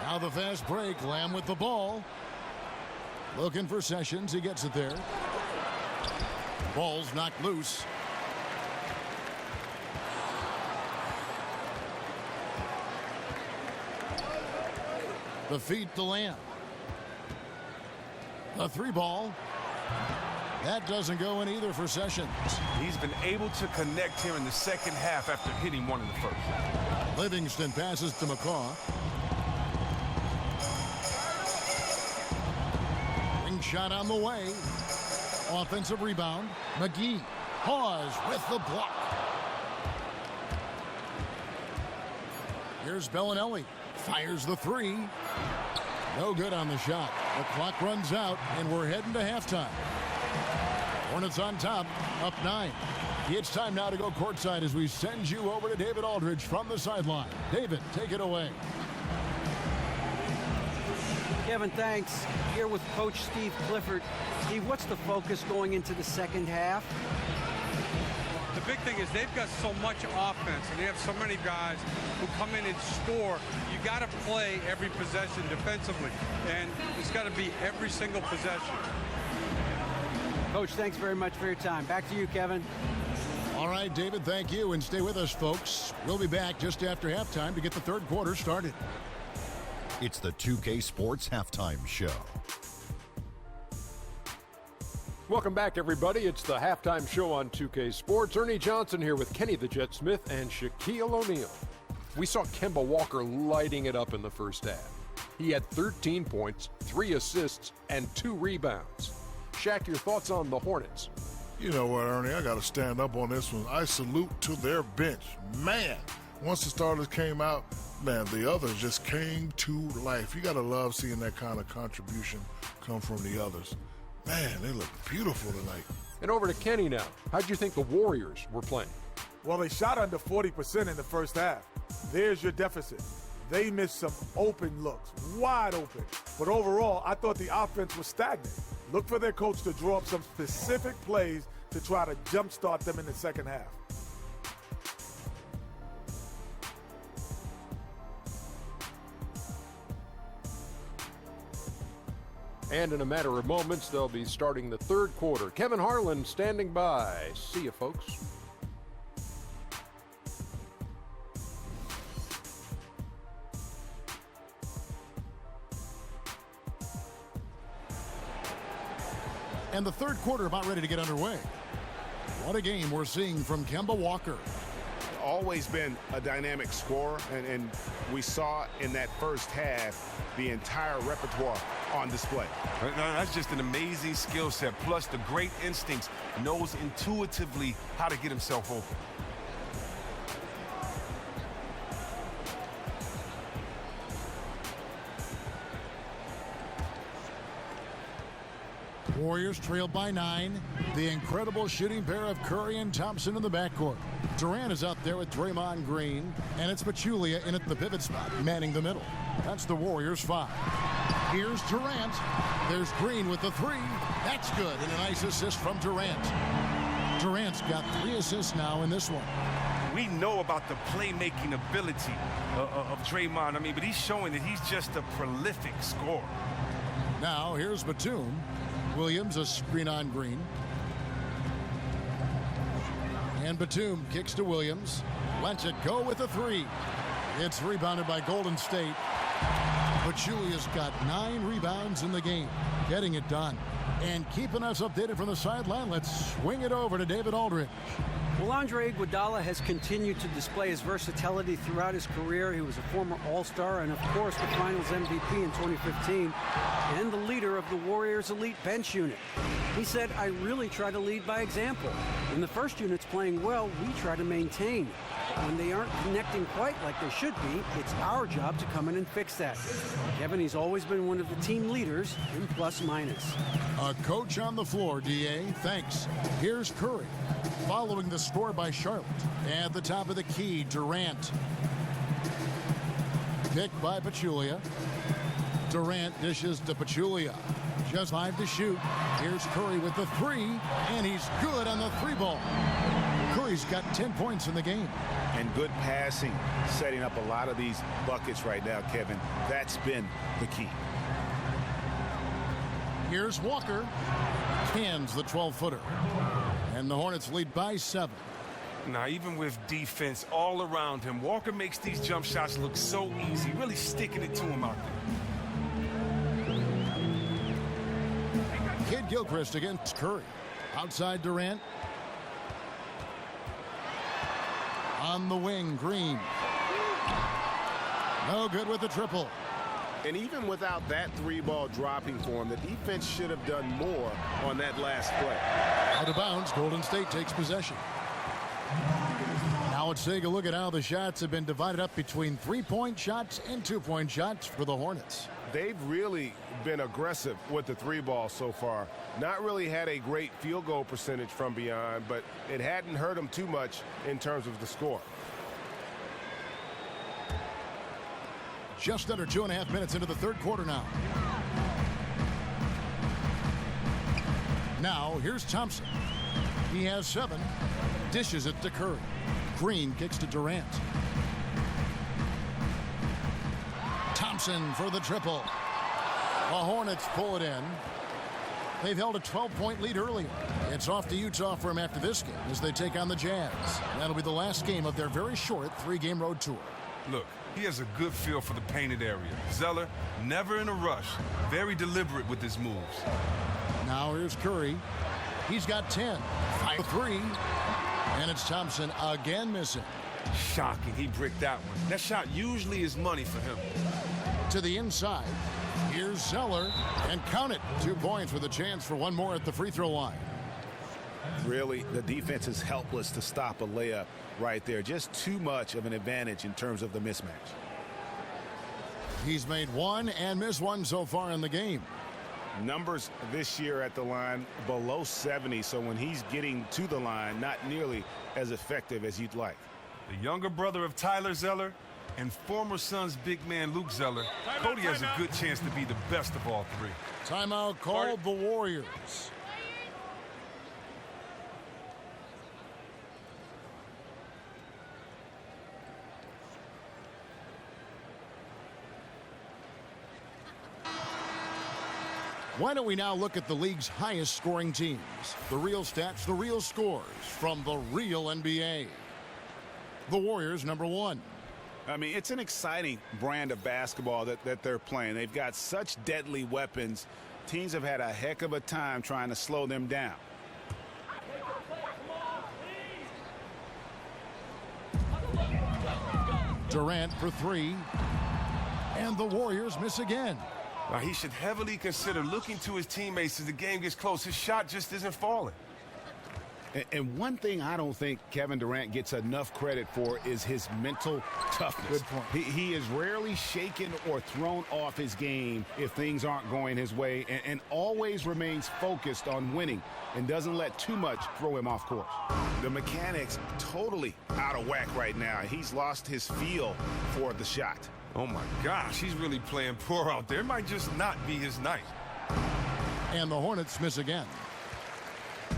Now the fast break. Lamb with the ball. Looking for Sessions. He gets it there. Ball's knocked loose. The feed to Lamb. The 3 ball. That doesn't go in either for Sessions. He's been able to connect here in the second half after hitting one in the first. Livingston passes to McCaw. Ring shot on the way. Offensive rebound. McGee. Hawes with the block. Here's Bellinelli. Fires the 3. No good on the shot. The clock runs out, and we're heading to halftime. Hornets on top, up 9. It's time now to go courtside as we send you over to David Aldridge from the sideline. David, take it away. Kevin, thanks. Here with Coach Steve Clifford. Steve, what's the focus going into the second half? The big thing is they've got so much offense, and they have so many guys who come in and score. You got to play every possession defensively, and it's got to be every single possession. Coach, thanks very much for your time. Back to you, Kevin. All right, David, thank you, and stay with us, folks. We'll be back just after halftime to get the third quarter started. It's the 2K Sports Halftime Show. Welcome back, everybody. It's the halftime show on 2K Sports. Ernie Johnson here with Kenny the Jet Smith and Shaquille O'Neal. We saw Kemba Walker lighting it up in the first half. He had 13 points, 3 assists, and 2 rebounds. Shaq, your thoughts on the Hornets? You know what, Ernie? I got to stand up on this one. I salute to their bench. Man, once the starters came out, man, the others just came to life. You got to love seeing that kind of contribution come from the others. Man, they look beautiful tonight. And over to Kenny now. How'd you think the Warriors were playing? Well, they shot under 40% in the first half. There's your deficit. They missed some open looks, wide open. But overall, I thought the offense was stagnant. Look for their coach to draw up some specific plays to try to jumpstart them in the second half. And in a matter of moments, they'll be starting the third quarter. Kevin Harlan standing by. See you, folks. And the third quarter about ready to get underway. What a game we're seeing from Kemba Walker. Always been a dynamic scorer, and we saw in that first half the entire repertoire on display. That's just an amazing skill set, plus the great instincts, knows intuitively how to get himself open. Warriors trail by 9. The incredible shooting pair of Curry and Thompson in the backcourt. Durant is out there with Draymond Green, and it's Pachulia in at the pivot spot, manning the middle. That's the Warriors' 5. Here's Durant. There's Green with the 3. That's good, and a nice assist from Durant. Durant's got 3 assists now in this one. We know about the playmaking ability of Draymond. But he's showing that he's just a prolific scorer. Now here's Batum. Williams, a screen on Green. And Batum kicks to Williams. Lets it go with a 3. It's rebounded by Golden State. Pachulia's got 9 rebounds in the game. Getting it done. And keeping us updated from the sideline, let's swing it over to David Aldridge. Well, Andre Iguodala has continued to display his versatility throughout his career. He was a former All-Star and, of course, the Finals MVP in 2015 and the leader of the Warriors' elite bench unit. He said, "I really try to lead by example. When the first unit's playing well, we try to maintain. When they aren't connecting quite like they should be, it's our job to come in and fix that." Kevin, he's always been one of the team leaders in plus-minus. A coach on the floor, D.A. Thanks. Here's Curry. Following the score by Charlotte. At the top of the key, Durant. Picked by Pachulia. Durant dishes to Pachulia. Just 5 to shoot. Here's Curry with the 3, and he's good on the 3 ball. Curry's got 10 points in the game. And good passing, setting up a lot of these buckets right now, Kevin. That's been the key. Here's Walker. Cans the 12-footer. And the Hornets lead by 7. Now, even with defense all around him, Walker makes these jump shots look so easy, really sticking it to him out there. Kid Gilchrist against Curry. Outside Durant. On the wing, Green. No good with the triple. And even without that 3-ball dropping for him, the defense should have done more on that last play. Out of bounds, Golden State takes possession. Now let's take a look at how the shots have been divided up between 3-point shots and 2-point shots for the Hornets. they've really been aggressive with the three ball so far. Not really had a great field goal percentage from beyond, but it hadn't hurt them too much in terms of the score. Just under 2.5 minutes into the third quarter now. Now, here's Thompson. He has 7. Dishes it to Curry. Green kicks to Durant. Thompson for the triple. The Hornets pull it in. They've held a 12-point lead earlier. It's off to Utah for him after this game as they take on the Jazz. That'll be the last game of their very short 3-game road tour. Look, he has a good feel for the painted area. Zeller, never in a rush. Very deliberate with his moves. Now here's Curry. He's got 10. 5-3. And it's Thompson again missing. Shocking, he bricked that one. That shot usually is money for him. To the inside. Here's Zeller. And count it. 2 points with a chance for one more at the free throw line. Really, the defense is helpless to stop a layup right there. Just too much of an advantage in terms of the mismatch. He's made 1 and missed 1 so far in the game. Numbers this year at the line below 70, so when he's getting to the line, not nearly as effective as you'd like. The younger brother of Tyler Zeller and former Suns big man Luke Zeller, Cody has a good chance to be the best of all 3. Timeout called the Warriors. Why don't we now look at the league's highest scoring teams? The real stats, the real scores from the real NBA. The Warriors, number 1. I mean, it's an exciting brand of basketball that they're playing. They've got such deadly weapons. Teams have had a heck of a time trying to slow them down. Durant for 3. And the Warriors miss again. Now, he should heavily consider looking to his teammates as the game gets close. His shot just isn't falling. And one thing I don't think Kevin Durant gets enough credit for is his mental toughness. Good point. He is rarely shaken or thrown off his game if things aren't going his way, and always remains focused on winning and doesn't let too much throw him off course. The mechanics totally out of whack right now. He's lost his feel for the shot. Oh, my gosh, he's really playing poor out there. It might just not be his night. And the Hornets miss again.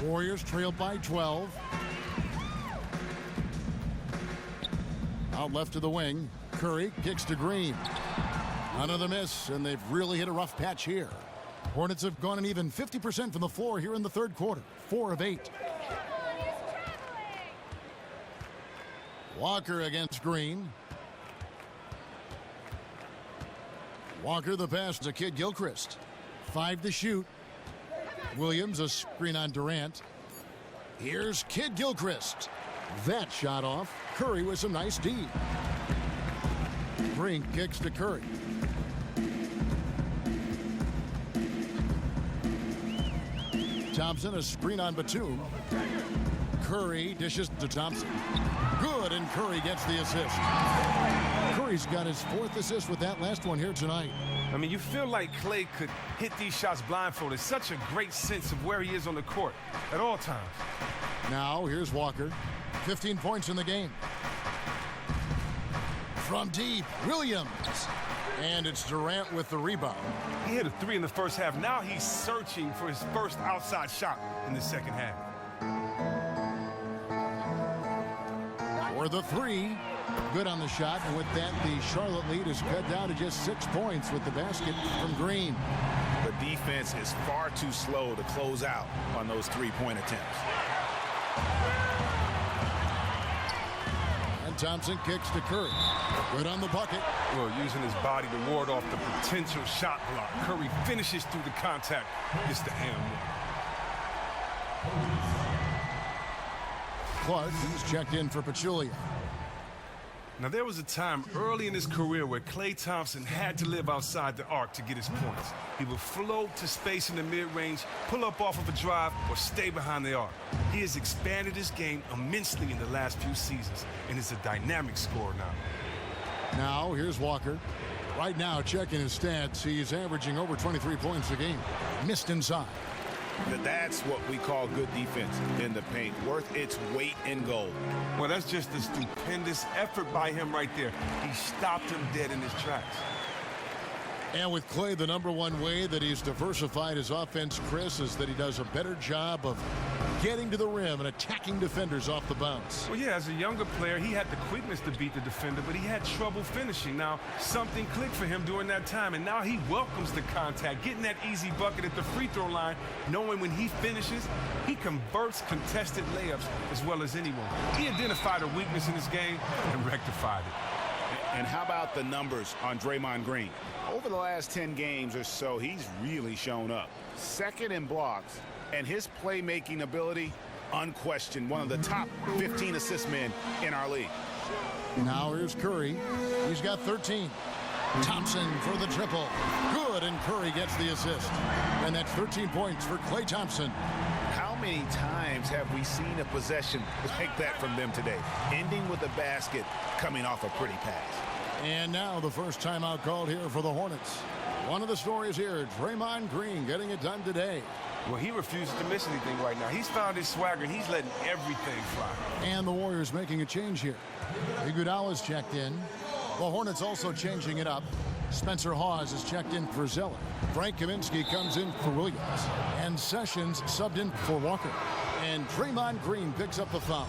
Warriors trail by 12. Out left to the wing. Curry kicks to Green. Another miss, and they've really hit a rough patch here. Hornets have gone an even 50% from the floor here in the third quarter. 4 of 8. Walker against Green. Walker the pass to Kid Gilchrist. 5 to shoot. Williams a screen on Durant. Here's Kid Gilchrist. That shot off. Curry with some nice D. Green kicks to Curry. Thompson a screen on Batum. Curry dishes to Thompson. Good, and Curry gets the assist. Curry's got his 4th assist with that last one here tonight. I mean, you feel like Klay could hit these shots blindfolded. Such a great sense of where he is on the court at all times. Now, here's Walker. 15 points in the game. From deep, Williams. And it's Durant with the rebound. He hit a 3 in the first half. Now he's searching for his first outside shot in the second half. For the 3. Good on the shot, and with that, the Charlotte lead is cut down to just 6 points with the basket from Green. The defense is far too slow to close out on those 3-point attempts. And Thompson kicks to Curry. Good on the bucket. Well, using his body to ward off the potential shot block. Curry finishes through the contact. Gets the hand. Clark, he's checked in for Pachulia. Now, there was a time early in his career where Klay Thompson had to live outside the arc to get his points. He would float to space in the mid-range, pull up off of a drive, or stay behind the arc. He has expanded his game immensely in the last few seasons, and is a dynamic scorer now. Now, here's Walker. Right now, checking his stats, he's averaging over 23 points a game. Missed inside. That's what we call good defense in the paint. Worth its weight in gold. Well, that's just a stupendous effort by him right there. He stopped him dead in his tracks. And with Clay, the #1 way that he's diversified his offense, Chris, is that he does a better job of getting to the rim and attacking defenders off the bounce. Well, yeah, as a younger player, he had the quickness to beat the defender, but he had trouble finishing. Now, something clicked for him during that time, and now he welcomes the contact, getting that easy bucket at the free throw line, knowing when he finishes, he converts contested layups as well as anyone. He identified a weakness in his game and rectified it. And how about the numbers on Draymond Green? Over the last 10 games or so, he's really shown up. Second in blocks, and his playmaking ability, unquestioned, one of the top 15 assist men in our league. Now here's Curry. He's got 13. Thompson for the triple. Good, and Curry gets the assist. And that's 13 points for Klay Thompson. How many times have we seen a possession like that from them today? Ending with a basket, coming off a pretty pass. And now the first timeout called here for the Hornets. One of the stories here, Draymond Green getting it done today. Well, he refuses to miss anything right now. He's found his swagger, and he's letting everything fly. And the Warriors making a change here. Iguodala's checked in. The Hornets also changing it up. Spencer Hawes is checked in for Zeller. Frank Kaminsky comes in for Williams. And Sessions subbed in for Walker. And Draymond Green picks up the foul.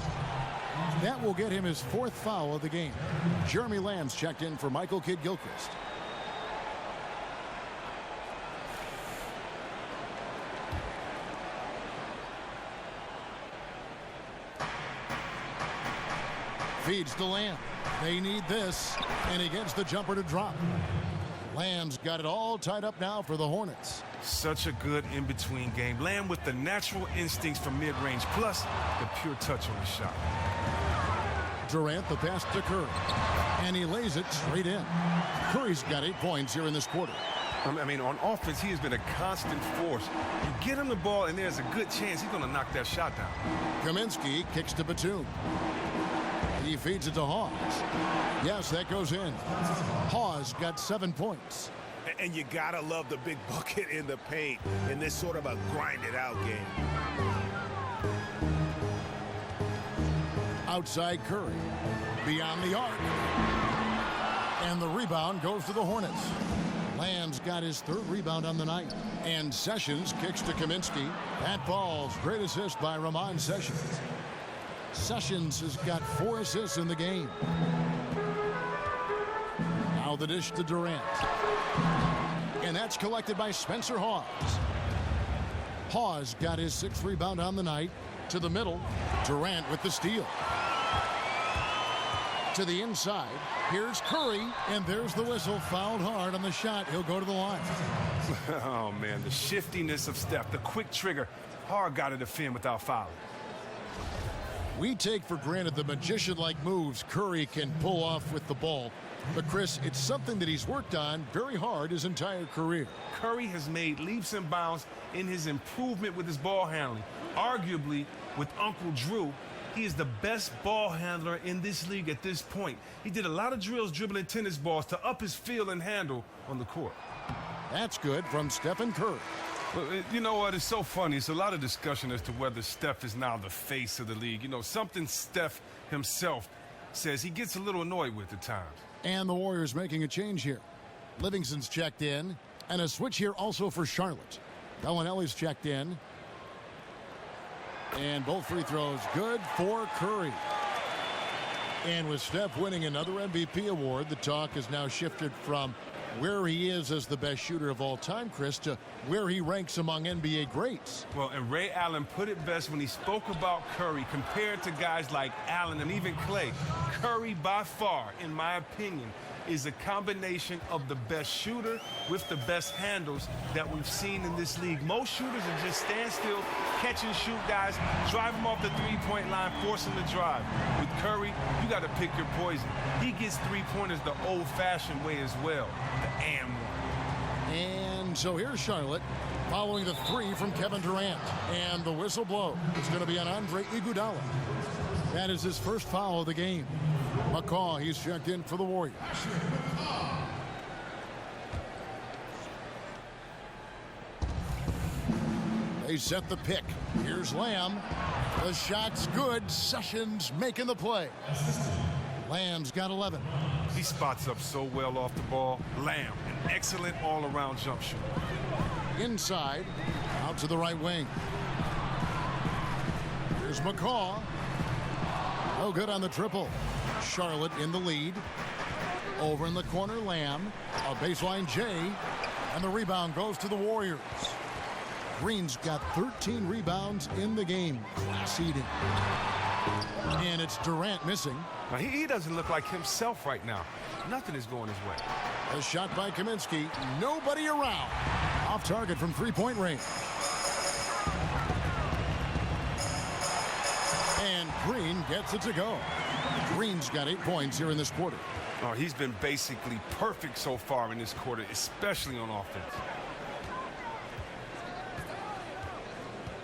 That will get him his 4th foul of the game. Jeremy Lamb's checked in for Michael Kidd-Gilchrist. Feeds to Lamb. They need this, and he gets the jumper to drop. Lamb's got it all tied up now for the Hornets. Such a good in-between game. Lamb with the natural instincts for mid-range, plus the pure touch on the shot. Durant, the pass to Curry, and he lays it straight in. Curry's got 8 points here in this quarter. I mean, on offense, he has been a constant force. You get him the ball, and there's a good chance he's going to knock that shot down. Kaminsky kicks to Batum. He feeds it to Hawes. Yes, that goes in. Hawes got 7 points. And you gotta love the big bucket in the paint in this sort of a grinded-out game. Outside Curry. Beyond the arc. And the rebound goes to the Hornets. Lamb's got his 3rd rebound on the night. And Sessions kicks to Kaminsky. That ball's great assist by Ramon Sessions. Sessions has got 4 assists in the game. Now the dish to Durant. And that's collected by Spencer Hawes. Hawes got his 6th rebound on the night. To the middle. Durant with the steal. To the inside. Here's Curry. And there's the whistle. Fouled hard on the shot. He'll go to the line. Oh, man, the shiftiness of Steph, the quick trigger. Hard got to defend without fouling. We take for granted the magician-like moves Curry can pull off with the ball. But, Chris, it's something that he's worked on very hard his entire career. Curry has made leaps and bounds in his improvement with his ball handling. Arguably, with Uncle Drew, he is the best ball handler in this league at this point. He did a lot of drills dribbling tennis balls to up his feel and handle on the court. That's good from Stephen Curry. Well, you know what? It's so funny. It's a lot of discussion as to whether Steph is now the face of the league. You know, something Steph himself says he gets a little annoyed with at times. And the Warriors making a change here. Livingston's checked in. And a switch here also for Charlotte. Bellinelli's checked in. And both free throws good for Curry. And with Steph winning another MVP award, the talk has now shifted from where he is as the best shooter of all time, Chris, to where he ranks among NBA greats. Well, and Ray Allen put it best when he spoke about Curry compared to guys like Allen and even Clay. Curry, by far, in my opinion, is a combination of the best shooter with the best handles that we've seen in this league. Most shooters are just stand still, catch and shoot guys, drive them off the three-point line, force them to drive. With Curry, you got to pick your poison. He gets three-pointers the old-fashioned way as well, the and one. And so here's Charlotte following the 3 from Kevin Durant. And the whistle blow is going to be on Andre Iguodala. That is his first foul of the game. McCaw, he's checked in for the Warriors. set the pick. Here's Lamb. The shot's good. Sessions making the play. Lamb's got 11. He spots up so well off the ball. Lamb, an excellent all-around jump shooter. Inside, out to the right wing. Here's McCaw. No good on the triple. Charlotte in the lead. Over in the corner, Lamb. A baseline J. And the rebound goes to the Warriors. Green's got 13 rebounds in the game. Class eating. And it's Durant missing. Now, he doesn't look like himself right now. Nothing is going his way. A shot by Kaminsky. Nobody around. Off target from three-point range. And Green gets it to go. Green's got 8 points here in this quarter. Oh, he's been basically perfect so far in this quarter, especially on offense.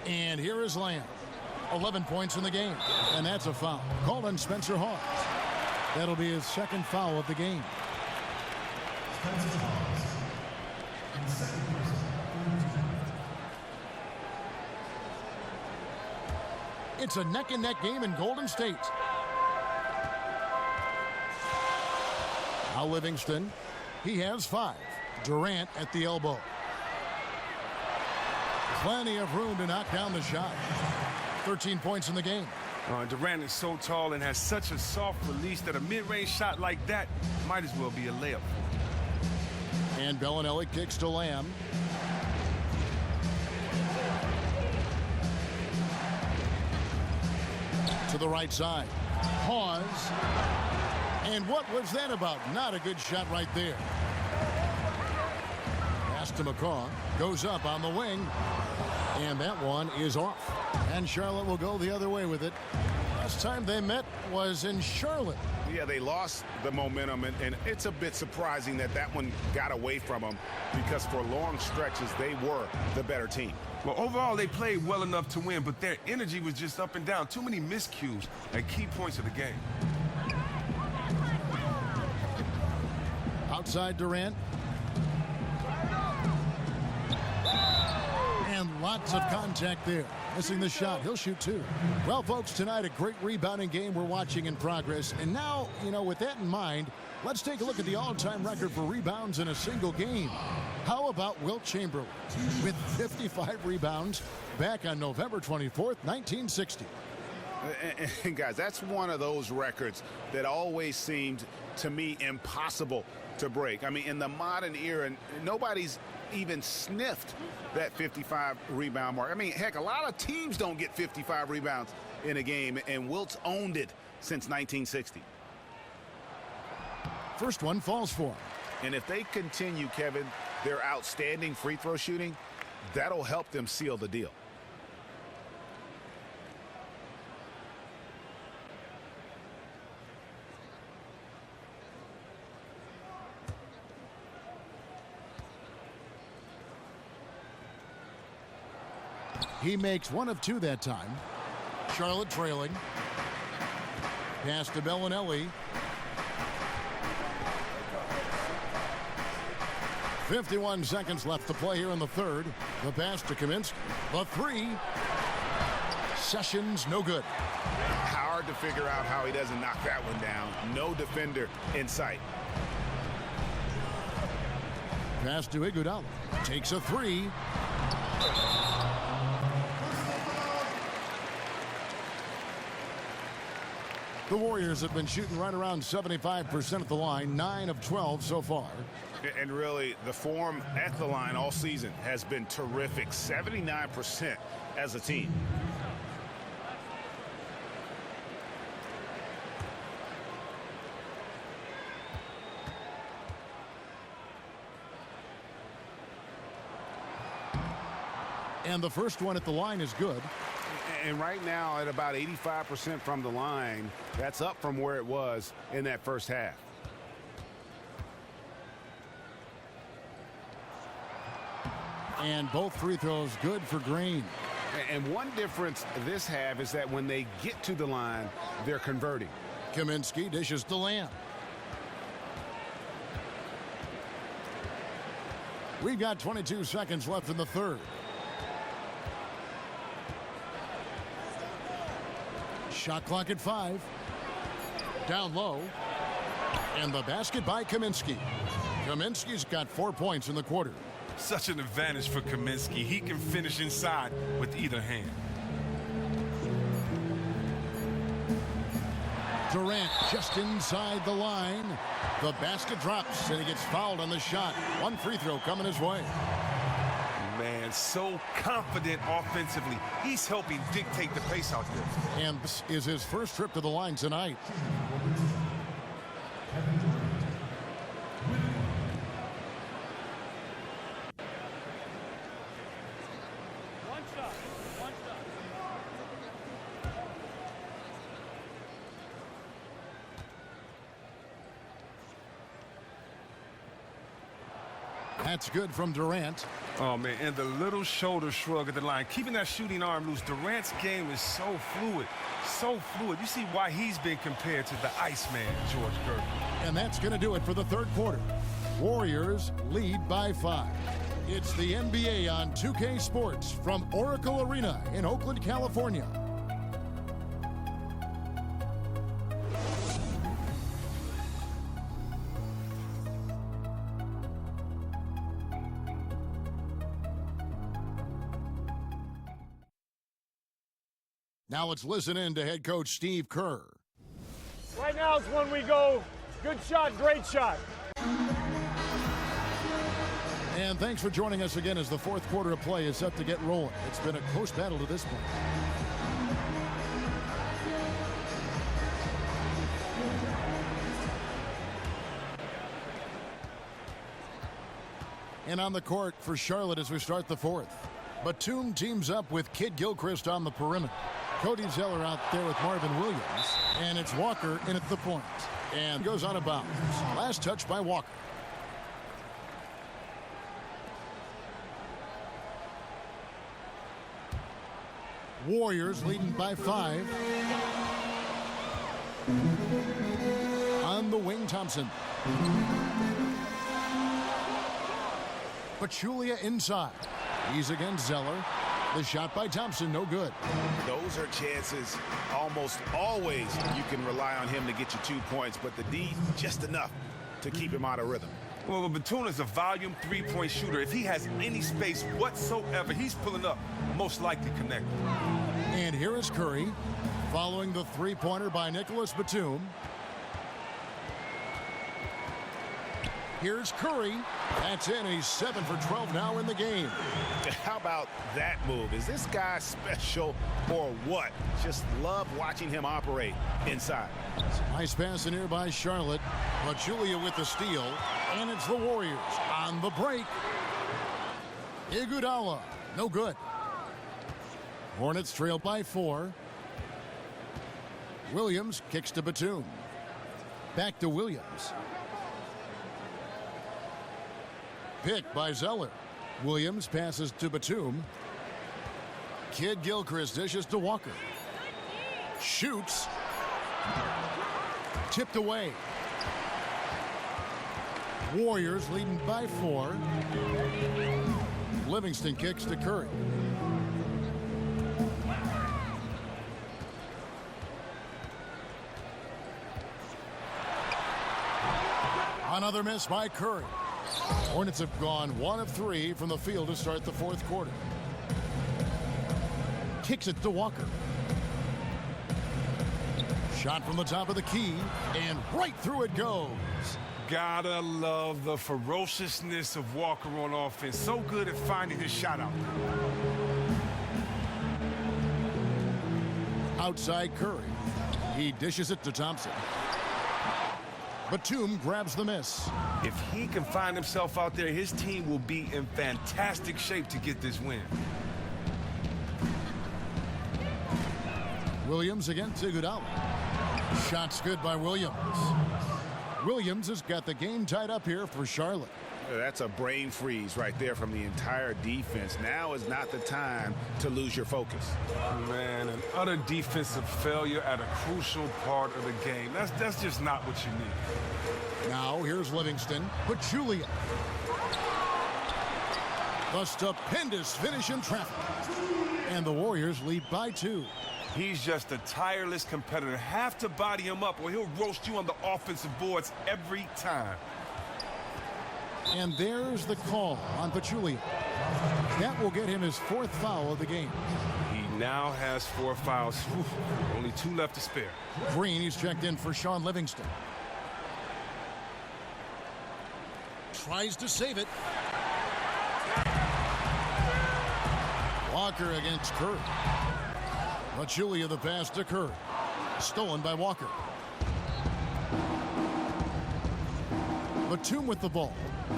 And here is Lamb. 11 points in the game. And that's a foul. Called on Spencer Hawes. That'll be his second foul of the game. It's a neck-and-neck game in Golden State. Now Livingston. He has 5. Durant at the elbow. Plenty of room to knock down the shot. 13 points in the game. Durant is so tall and has such a soft release that a mid-range shot like that might as well be a layup. And Bellinelli kicks to Lamb. To the right side. Hawes. And what was that about? Not a good shot right there. Pass to McCaw. Goes up on the wing. And that one is off. And Charlotte will go the other way with it. Last time they met was in Charlotte. Yeah, they lost the momentum, and it's a bit surprising that that one got away from them because for long stretches they were the better team. Well, overall, they played well enough to win, but their energy was just up and down. Too many miscues at key points of the game. Outside Durant. And lots of contact there. Missing the shot. He'll shoot 2. Well, folks, tonight a great rebounding game we're watching in progress. And now, with that in mind, let's take a look at the all-time record for rebounds in a single game. How about Wilt Chamberlain with 55 rebounds back on November 24th, 1960. And guys, that's one of those records that always seemed to me impossible to break. I mean, in the modern era, nobody's even sniffed that 55 rebound mark. I mean, heck, a lot of teams don't get 55 rebounds in a game, and Wilt's owned it since 1960. First one falls for him. And if they continue, Kevin, their outstanding free throw shooting, that'll help them seal the deal. He makes 1 of 2 that time. Charlotte trailing. Pass to Bellinelli. 51 seconds left to play here in the third. The pass to Kaminsky. The 3. Sessions no good. Hard to figure out how he doesn't knock that one down. No defender in sight. Pass to Iguodala. Takes a 3. The Warriors have been shooting right around 75% at the line, 9 of 12 so far. And really, the form at the line all season has been terrific, 79% as a team. And the first one at the line is good. And right now at about 85% from the line, that's up from where it was in that first half. And both free throws good for Green. And one difference this half is that when they get to the line, they're converting. Kaminsky dishes to Lamb. We've got 22 seconds left in the third. Shot clock at 5. Down low. And the basket by Kaminsky. Kaminsky's got 4 points in the quarter. Such an advantage for Kaminsky. He can finish inside with either hand. Durant just inside the line. The basket drops, and he gets fouled on the shot. One free throw coming his way. Man, so confident offensively. He's helping dictate the pace out there. And this is his first trip to the line tonight. That's good from Durant. Oh, man, and the little shoulder shrug at the line. Keeping that shooting arm loose. Durant's game is so fluid. So fluid. You see why he's been compared to the Iceman, George Gervin. And that's going to do it for the third quarter. Warriors lead by 5. It's the NBA on 2K Sports from Oracle Arena in Oakland, California. Now let's listen in to head coach Steve Kerr. Right now is when we go, good shot, great shot. And thanks for joining us again as the fourth quarter of play is set to get rolling. It's been a close battle to this point. And on the court for Charlotte as we start the fourth. Batum teams up with Kid Gilchrist on the perimeter. Cody Zeller out there with Marvin Williams. And it's Walker in at the point. And goes out of bounds. Last touch by Walker. Warriors leading by 5. On the wing, Thompson. Pachulia inside. He's against Zeller. The shot by Thompson, no good. Those are chances almost always you can rely on him to get you 2 points, but the D, just enough to keep him out of rhythm. Well, Batum is a volume three-point shooter. If he has any space whatsoever, he's pulling up, most likely connected. And here is Curry, following the three-pointer by Nicholas Batum. Here's Curry. That's in. He's 7 for 12 now in the game. How about that move? Is this guy special or what? Just love watching him operate inside. Nice pass in here by Charlotte. Pachulia with the steal. And it's the Warriors on the break. Iguodala, no good. Hornets trail by 4. Williams kicks to Batum. Back to Williams. Picked by Zeller. Williams passes to Batum. Kid Gilchrist dishes to Walker. Shoots. Tipped away. Warriors leading by 4. Livingston kicks to Curry. Another miss by Curry. Hornets have gone 1 of 3 from the field to start the fourth quarter. Kicks it to Walker. Shot from the top of the key, and right through it goes. Gotta love the ferociousness of Walker on offense. So good at finding his shot out. Outside Curry. He dishes it to Thompson. Batum grabs the miss. If he can find himself out there, his team will be in fantastic shape to get this win. Williams against Iguodala. Shot's good by Williams. Williams has got the game tied up here for Charlotte. That's a brain freeze right there from the entire defense. Now is not the time to lose your focus. Man, an utter defensive failure at a crucial part of the game. That's just not what you need. Now here's Livingston. Pachulia. The stupendous finish in traffic. And the Warriors lead by 2. He's just a tireless competitor. Have to body him up or he'll roast you on the offensive boards every time. And there's the call on Pachulia. That will get him his 4th foul of the game. He now has 4 fouls. Whew, only 2 left to spare. Green, he's checked in for Sean Livingston. Tries to save it. Walker against Curry. Pachulia the pass to Curry. Stolen by Walker. Batum with the ball.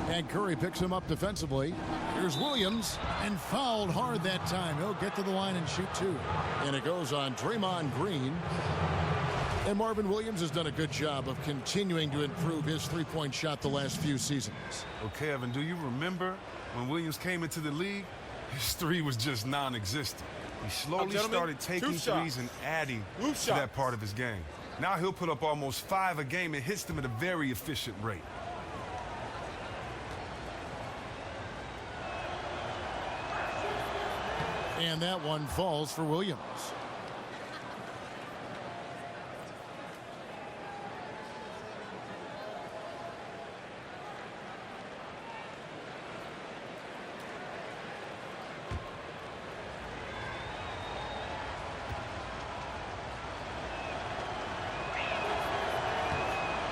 And Curry picks him up defensively. Here's Williams, and fouled hard that time. He'll get to the line and shoot 2. And it goes on Draymond Green. And Marvin Williams has done a good job of continuing to improve his three-point shot the last few seasons. Okay, Evan, do you remember when Williams came into the league? His 3 was just non-existent. He slowly started taking threes and adding to that part of his game. Now he'll put up almost 5 a game and hits them at a very efficient rate. And that one falls for Williams.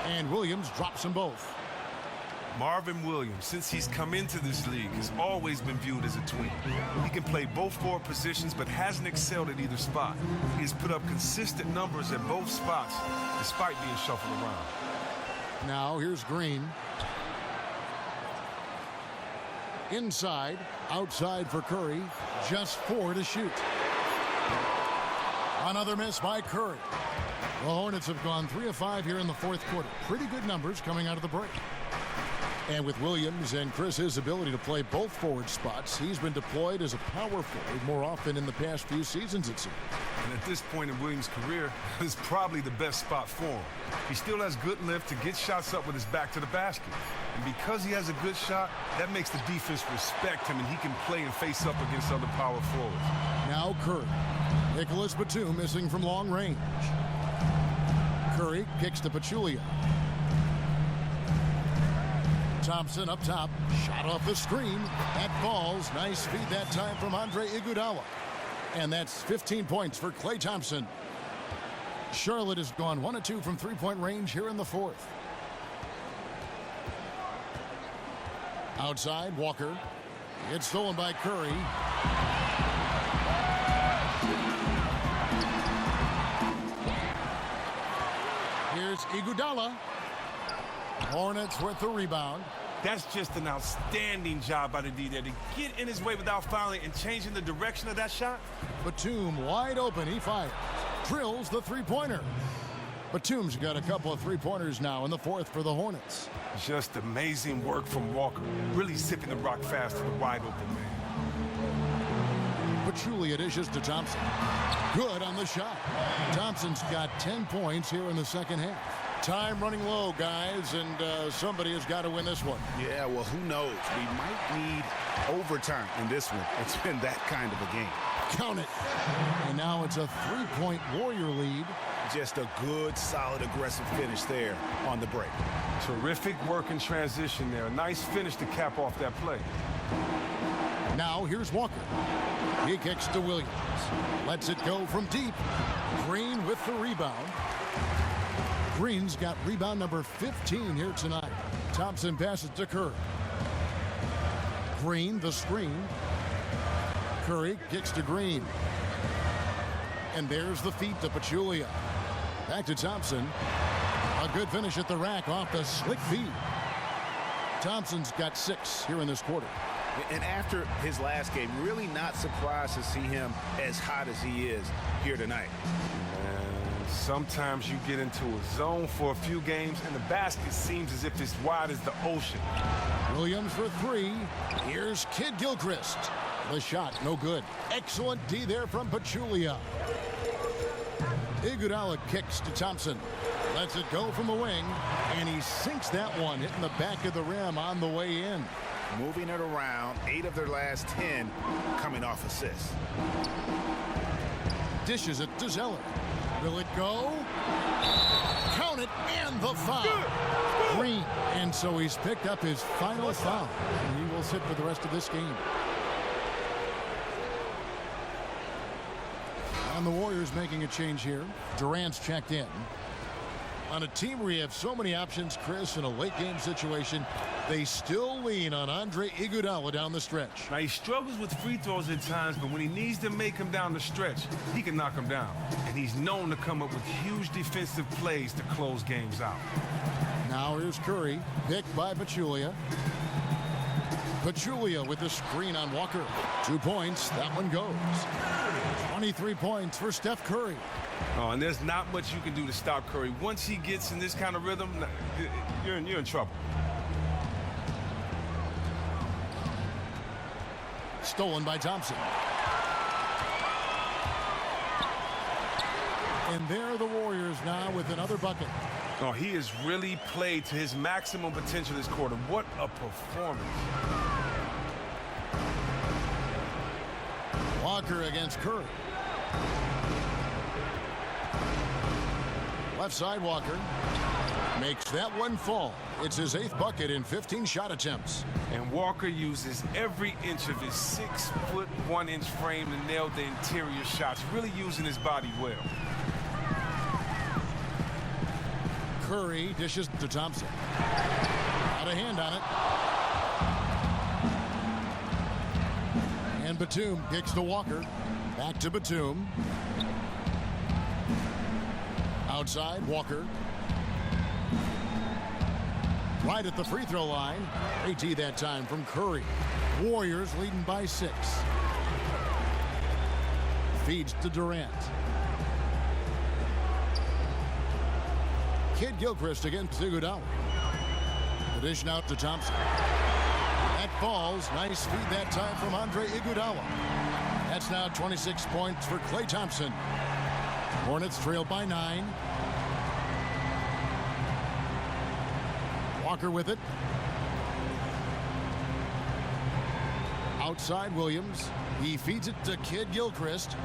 And Williams drops them both. Marvin Williams, since he's come into this league, has always been viewed as a tween. He can play both forward positions, but hasn't excelled at either spot. He's put up consistent numbers at both spots, despite being shuffled around. Now here's Green. Inside, outside for Curry. Just 4 to shoot. Another miss by Curry. The Hornets have gone 3 of 5 here in the 4th quarter. Pretty good numbers coming out of the break. And with Williams and Chris's ability to play both forward spots, he's been deployed as a power forward more often in the past few seasons, it seems. And at this point in Williams' career, it's probably the best spot for him. He still has good lift to get shots up with his back to the basket. And because he has a good shot, that makes the defense respect him, and he can play and face up against other power forwards. Now Curry. Nicholas Batum missing from long range. Curry kicks to Pachulia. Thompson up top, shot off the screen. That falls. Nice feed that time from Andre Iguodala. And that's 15 points for Klay Thompson. Charlotte has gone 1 of 2 from three-point range here in the 4th. Outside, Walker. It's stolen by Curry. Here's Iguodala. Hornets with the rebound. That's just an outstanding job by the D there to get in his way without fouling and changing the direction of that shot. Batum wide open. He fires. Drills the three-pointer. Batum's got a couple of three-pointers now in the 4th for the Hornets. Just amazing work from Walker. Really zipping the rock fast to the wide open man. Pachulia dishes to Thompson. Good on the shot. Thompson's got 10 points here in the 2nd half. Time running low, guys, and somebody has got to win this one. Yeah, well, who knows? We might need overtime in this one. It's been that kind of a game. Count it. And now it's a 3-point Warrior lead. Just a good, solid, aggressive finish there on the break. Terrific work in transition there. A nice finish to cap off that play. Now here's Walker. He kicks to Williams. Lets it go from deep. Green with the rebound. Green's got rebound number 15 here tonight. Thompson passes to Curry. Green, the screen. Curry kicks to Green. And there's the feed to Pachulia. Back to Thompson. A good finish at the rack off the slick feed. Thompson's got 6 here in this quarter. And after his last game, really not surprised to see him as hot as he is here tonight. Sometimes you get into a zone for a few games and the basket seems as if it's wide as the ocean. Williams for 3. Here's Kid Gilchrist. The shot, no good. Excellent D there from Pachulia. Iguodala kicks to Thompson. Lets it go from the wing, and he sinks that one, hitting the back of the rim on the way in. Moving it around, 8 of their last 10 coming off assists. Dishes it to Zeller. Will it go? Count it, and the foul. Green. And so he's picked up his final foul. And he will sit for the rest of this game. And the Warriors making a change here. Durant's checked in. On a team where you have so many options, Chris, in a late game situation, they still lean on Andre Iguodala down the stretch. Now, he struggles with free throws at times, but when he needs to make them down the stretch, he can knock them down. And he's known to come up with huge defensive plays to close games out. Now here's Curry, picked by Pachulia. Pachulia with the screen on Walker. 2 points, that one goes. 23 points for Steph Curry. Oh, and there's not much you can do to stop Curry. Once he gets in this kind of rhythm, you're in trouble. Stolen by Thompson. And there are the Warriors now with another bucket. Oh, he has really played to his maximum potential this quarter. What a performance. Walker against Curry. Left side, Walker makes that one fall. It's his 8th bucket in 15 shot attempts. And Walker uses every inch of his 6'1" frame to nail the interior shots, really using his body well. Curry dishes to Thompson. Got a hand on it. And Batum kicks to Walker. Back to Batum. Outside, Walker. Right at the free throw line. AT that time from Curry. Warriors leading by 6. Feeds to Durant. Kid Gilchrist against Iguodala. The dish out to Thompson. That falls. Nice feed that time from Andre Iguodala. That's now 26 points for Klay Thompson. Hornets trail by 9. Walker with it. Outside Williams. He feeds it to Kid Gilchrist.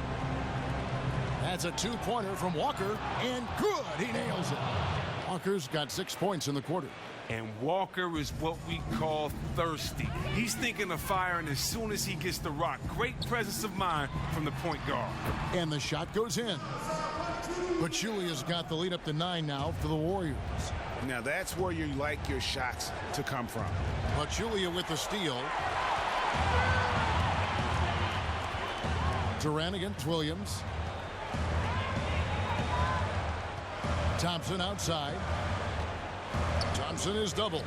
That's a 2-pointer from Walker, and good. He nails it. Walker's got 6 points in the quarter. And Walker is what we call thirsty. He's thinking of firing as soon as he gets the rock. Great presence of mind from the point guard. And the shot goes in. But Julia's got the lead up to 9 now for the Warriors. Now that's where you like your shots to come from. But Julia with the steal. Durant against Williams. Thompson outside. Thompson is double.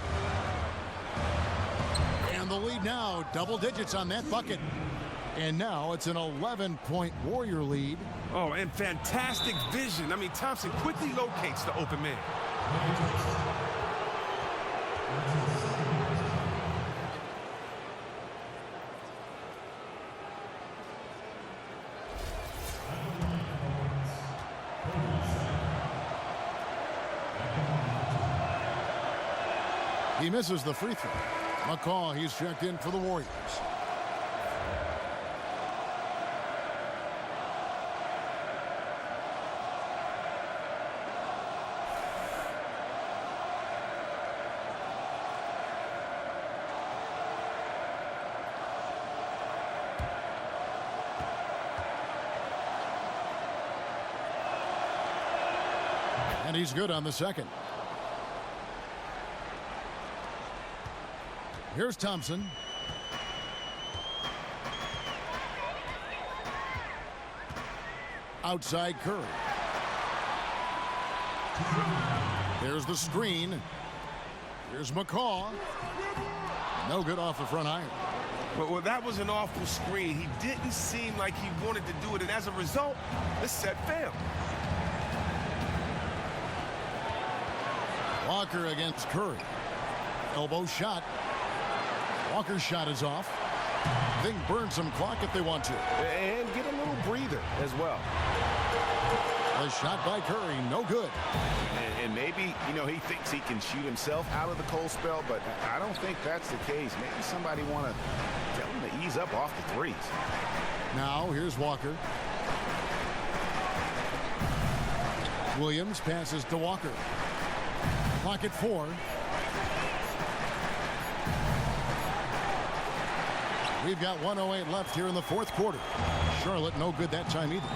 And the lead now, double digits on that bucket. And now it's an 11-point Warrior lead. Oh, and fantastic vision. I mean, Thompson quickly locates the open man. He misses the free throw. McCaw, he's checked in for the Warriors. And he's good on the second. Here's Thompson. Outside Curry. There's the screen. Here's McCaw. No good off the front iron. Well, that was an awful screen. He didn't seem like he wanted to do it, and as a result, the set failed. Walker against Curry. Elbow shot. Walker's shot is off. They can burn some clock if they want to. And get a little breather as well. A shot by Curry, no good. And maybe, he thinks he can shoot himself out of the cold spell, but I don't think that's the case. Maybe somebody want to tell him to ease up off the threes. Now, here's Walker. Williams passes to Walker. Clock at 4. We've got 1:08 left here in the fourth quarter. Charlotte no good that time either.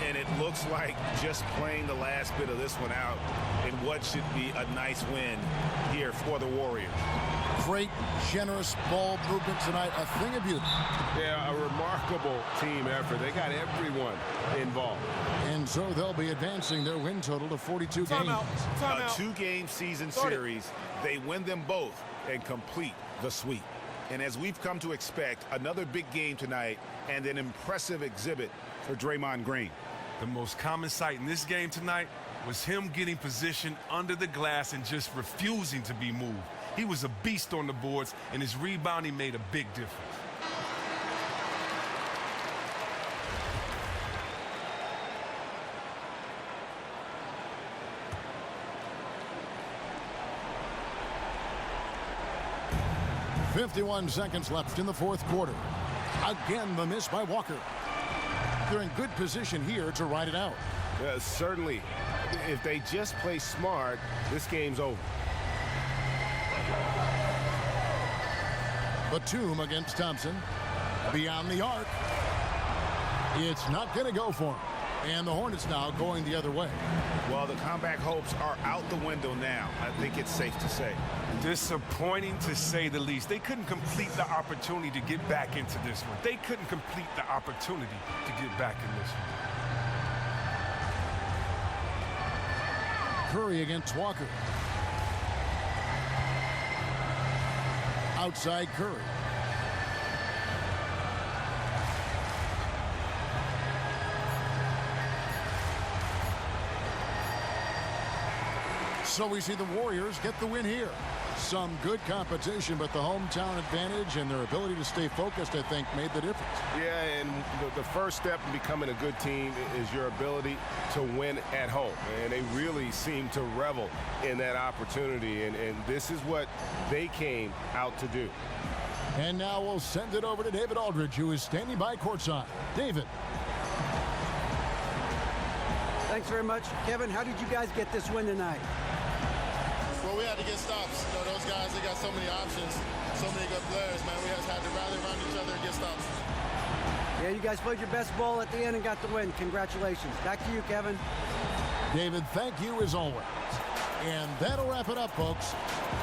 And it looks like just playing the last bit of this one out in what should be a nice win here for the Warriors. Great, generous ball movement tonight. A thing of beauty. Yeah, a remarkable team effort. They got everyone involved. And so they'll be advancing their win total to 42 games. A 2-game season series. They win them both and complete the sweep. And as we've come to expect, another big game tonight and an impressive exhibit for Draymond Green. The most common sight in this game tonight was him getting positioned under the glass and just refusing to be moved. He was a beast on the boards, and his rebounding made a big difference. .51 seconds left in the fourth quarter. Again, the miss by Walker. They're in good position here to ride it out. Certainly, if they just play smart, this game's over. Batum against Thompson. Beyond the arc. It's not going to go for him. And the Hornets now going the other way. Well, the comeback hopes are out the window now. I think it's safe to say. Disappointing to say the least. They couldn't complete the opportunity to get back into this one. They couldn't complete the opportunity to get back in this one. Curry against Walker. Outside Curry. So we see the Warriors get the win here. Some good competition, but the hometown advantage and their ability to stay focused, I think, made the difference. Yeah, and the first step in becoming a good team is your ability to win at home. And they really seem to revel in that opportunity, and this is what they came out to do. And now we'll send it over to David Aldridge, who is standing by courtside. David. Thanks very much. Kevin, how did you guys get this win tonight? Well, we had to get stops. You know, those guys, they got so many options, so many good players, man. We just had to rally around each other and get stops. Yeah, you guys played your best ball at the end and got the win. Congratulations. Back to you, Kevin. David, thank you as always. And that'll wrap it up, folks.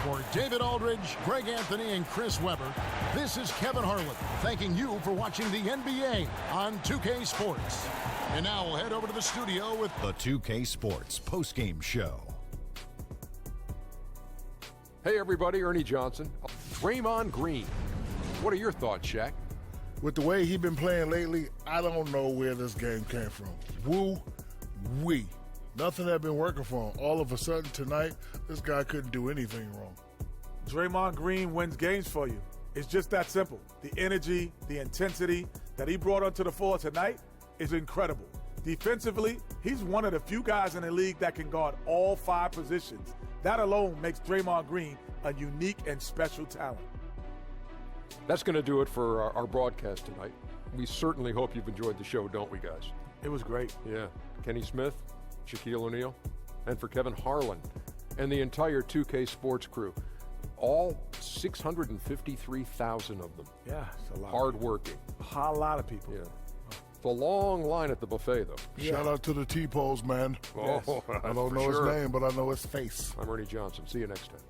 For David Aldridge, Greg Anthony, and Chris Webber, this is Kevin Harlan thanking you for watching the NBA on 2K Sports. And now we'll head over to the studio with the 2K Sports postgame show. Hey, everybody, Ernie Johnson. Draymond Green. What are your thoughts, Shaq? With the way he's been playing lately, I don't know where this game came from. Woo-wee. Nothing had been working for him. All of a sudden tonight, this guy couldn't do anything wrong. Draymond Green wins games for you. It's just that simple. The energy, the intensity that he brought onto the floor tonight is incredible. Defensively, he's one of the few guys in the league that can guard all 5 positions. That alone makes Draymond Green a unique and special talent. That's going to do it for our broadcast tonight. We certainly hope you've enjoyed the show, don't we, guys? It was great. Yeah. Kenny Smith, Shaquille O'Neal, and for Kevin Harlan and the entire 2K Sports crew. All 653,000 of them. Yeah, it's a lot. Hard-working. A lot of people. Yeah. It's a long line at the buffet, though. Yeah. Shout out to the T-Pose, man. Oh, yes. I don't know his name, but I know his face. I'm Ernie Johnson. See you next time.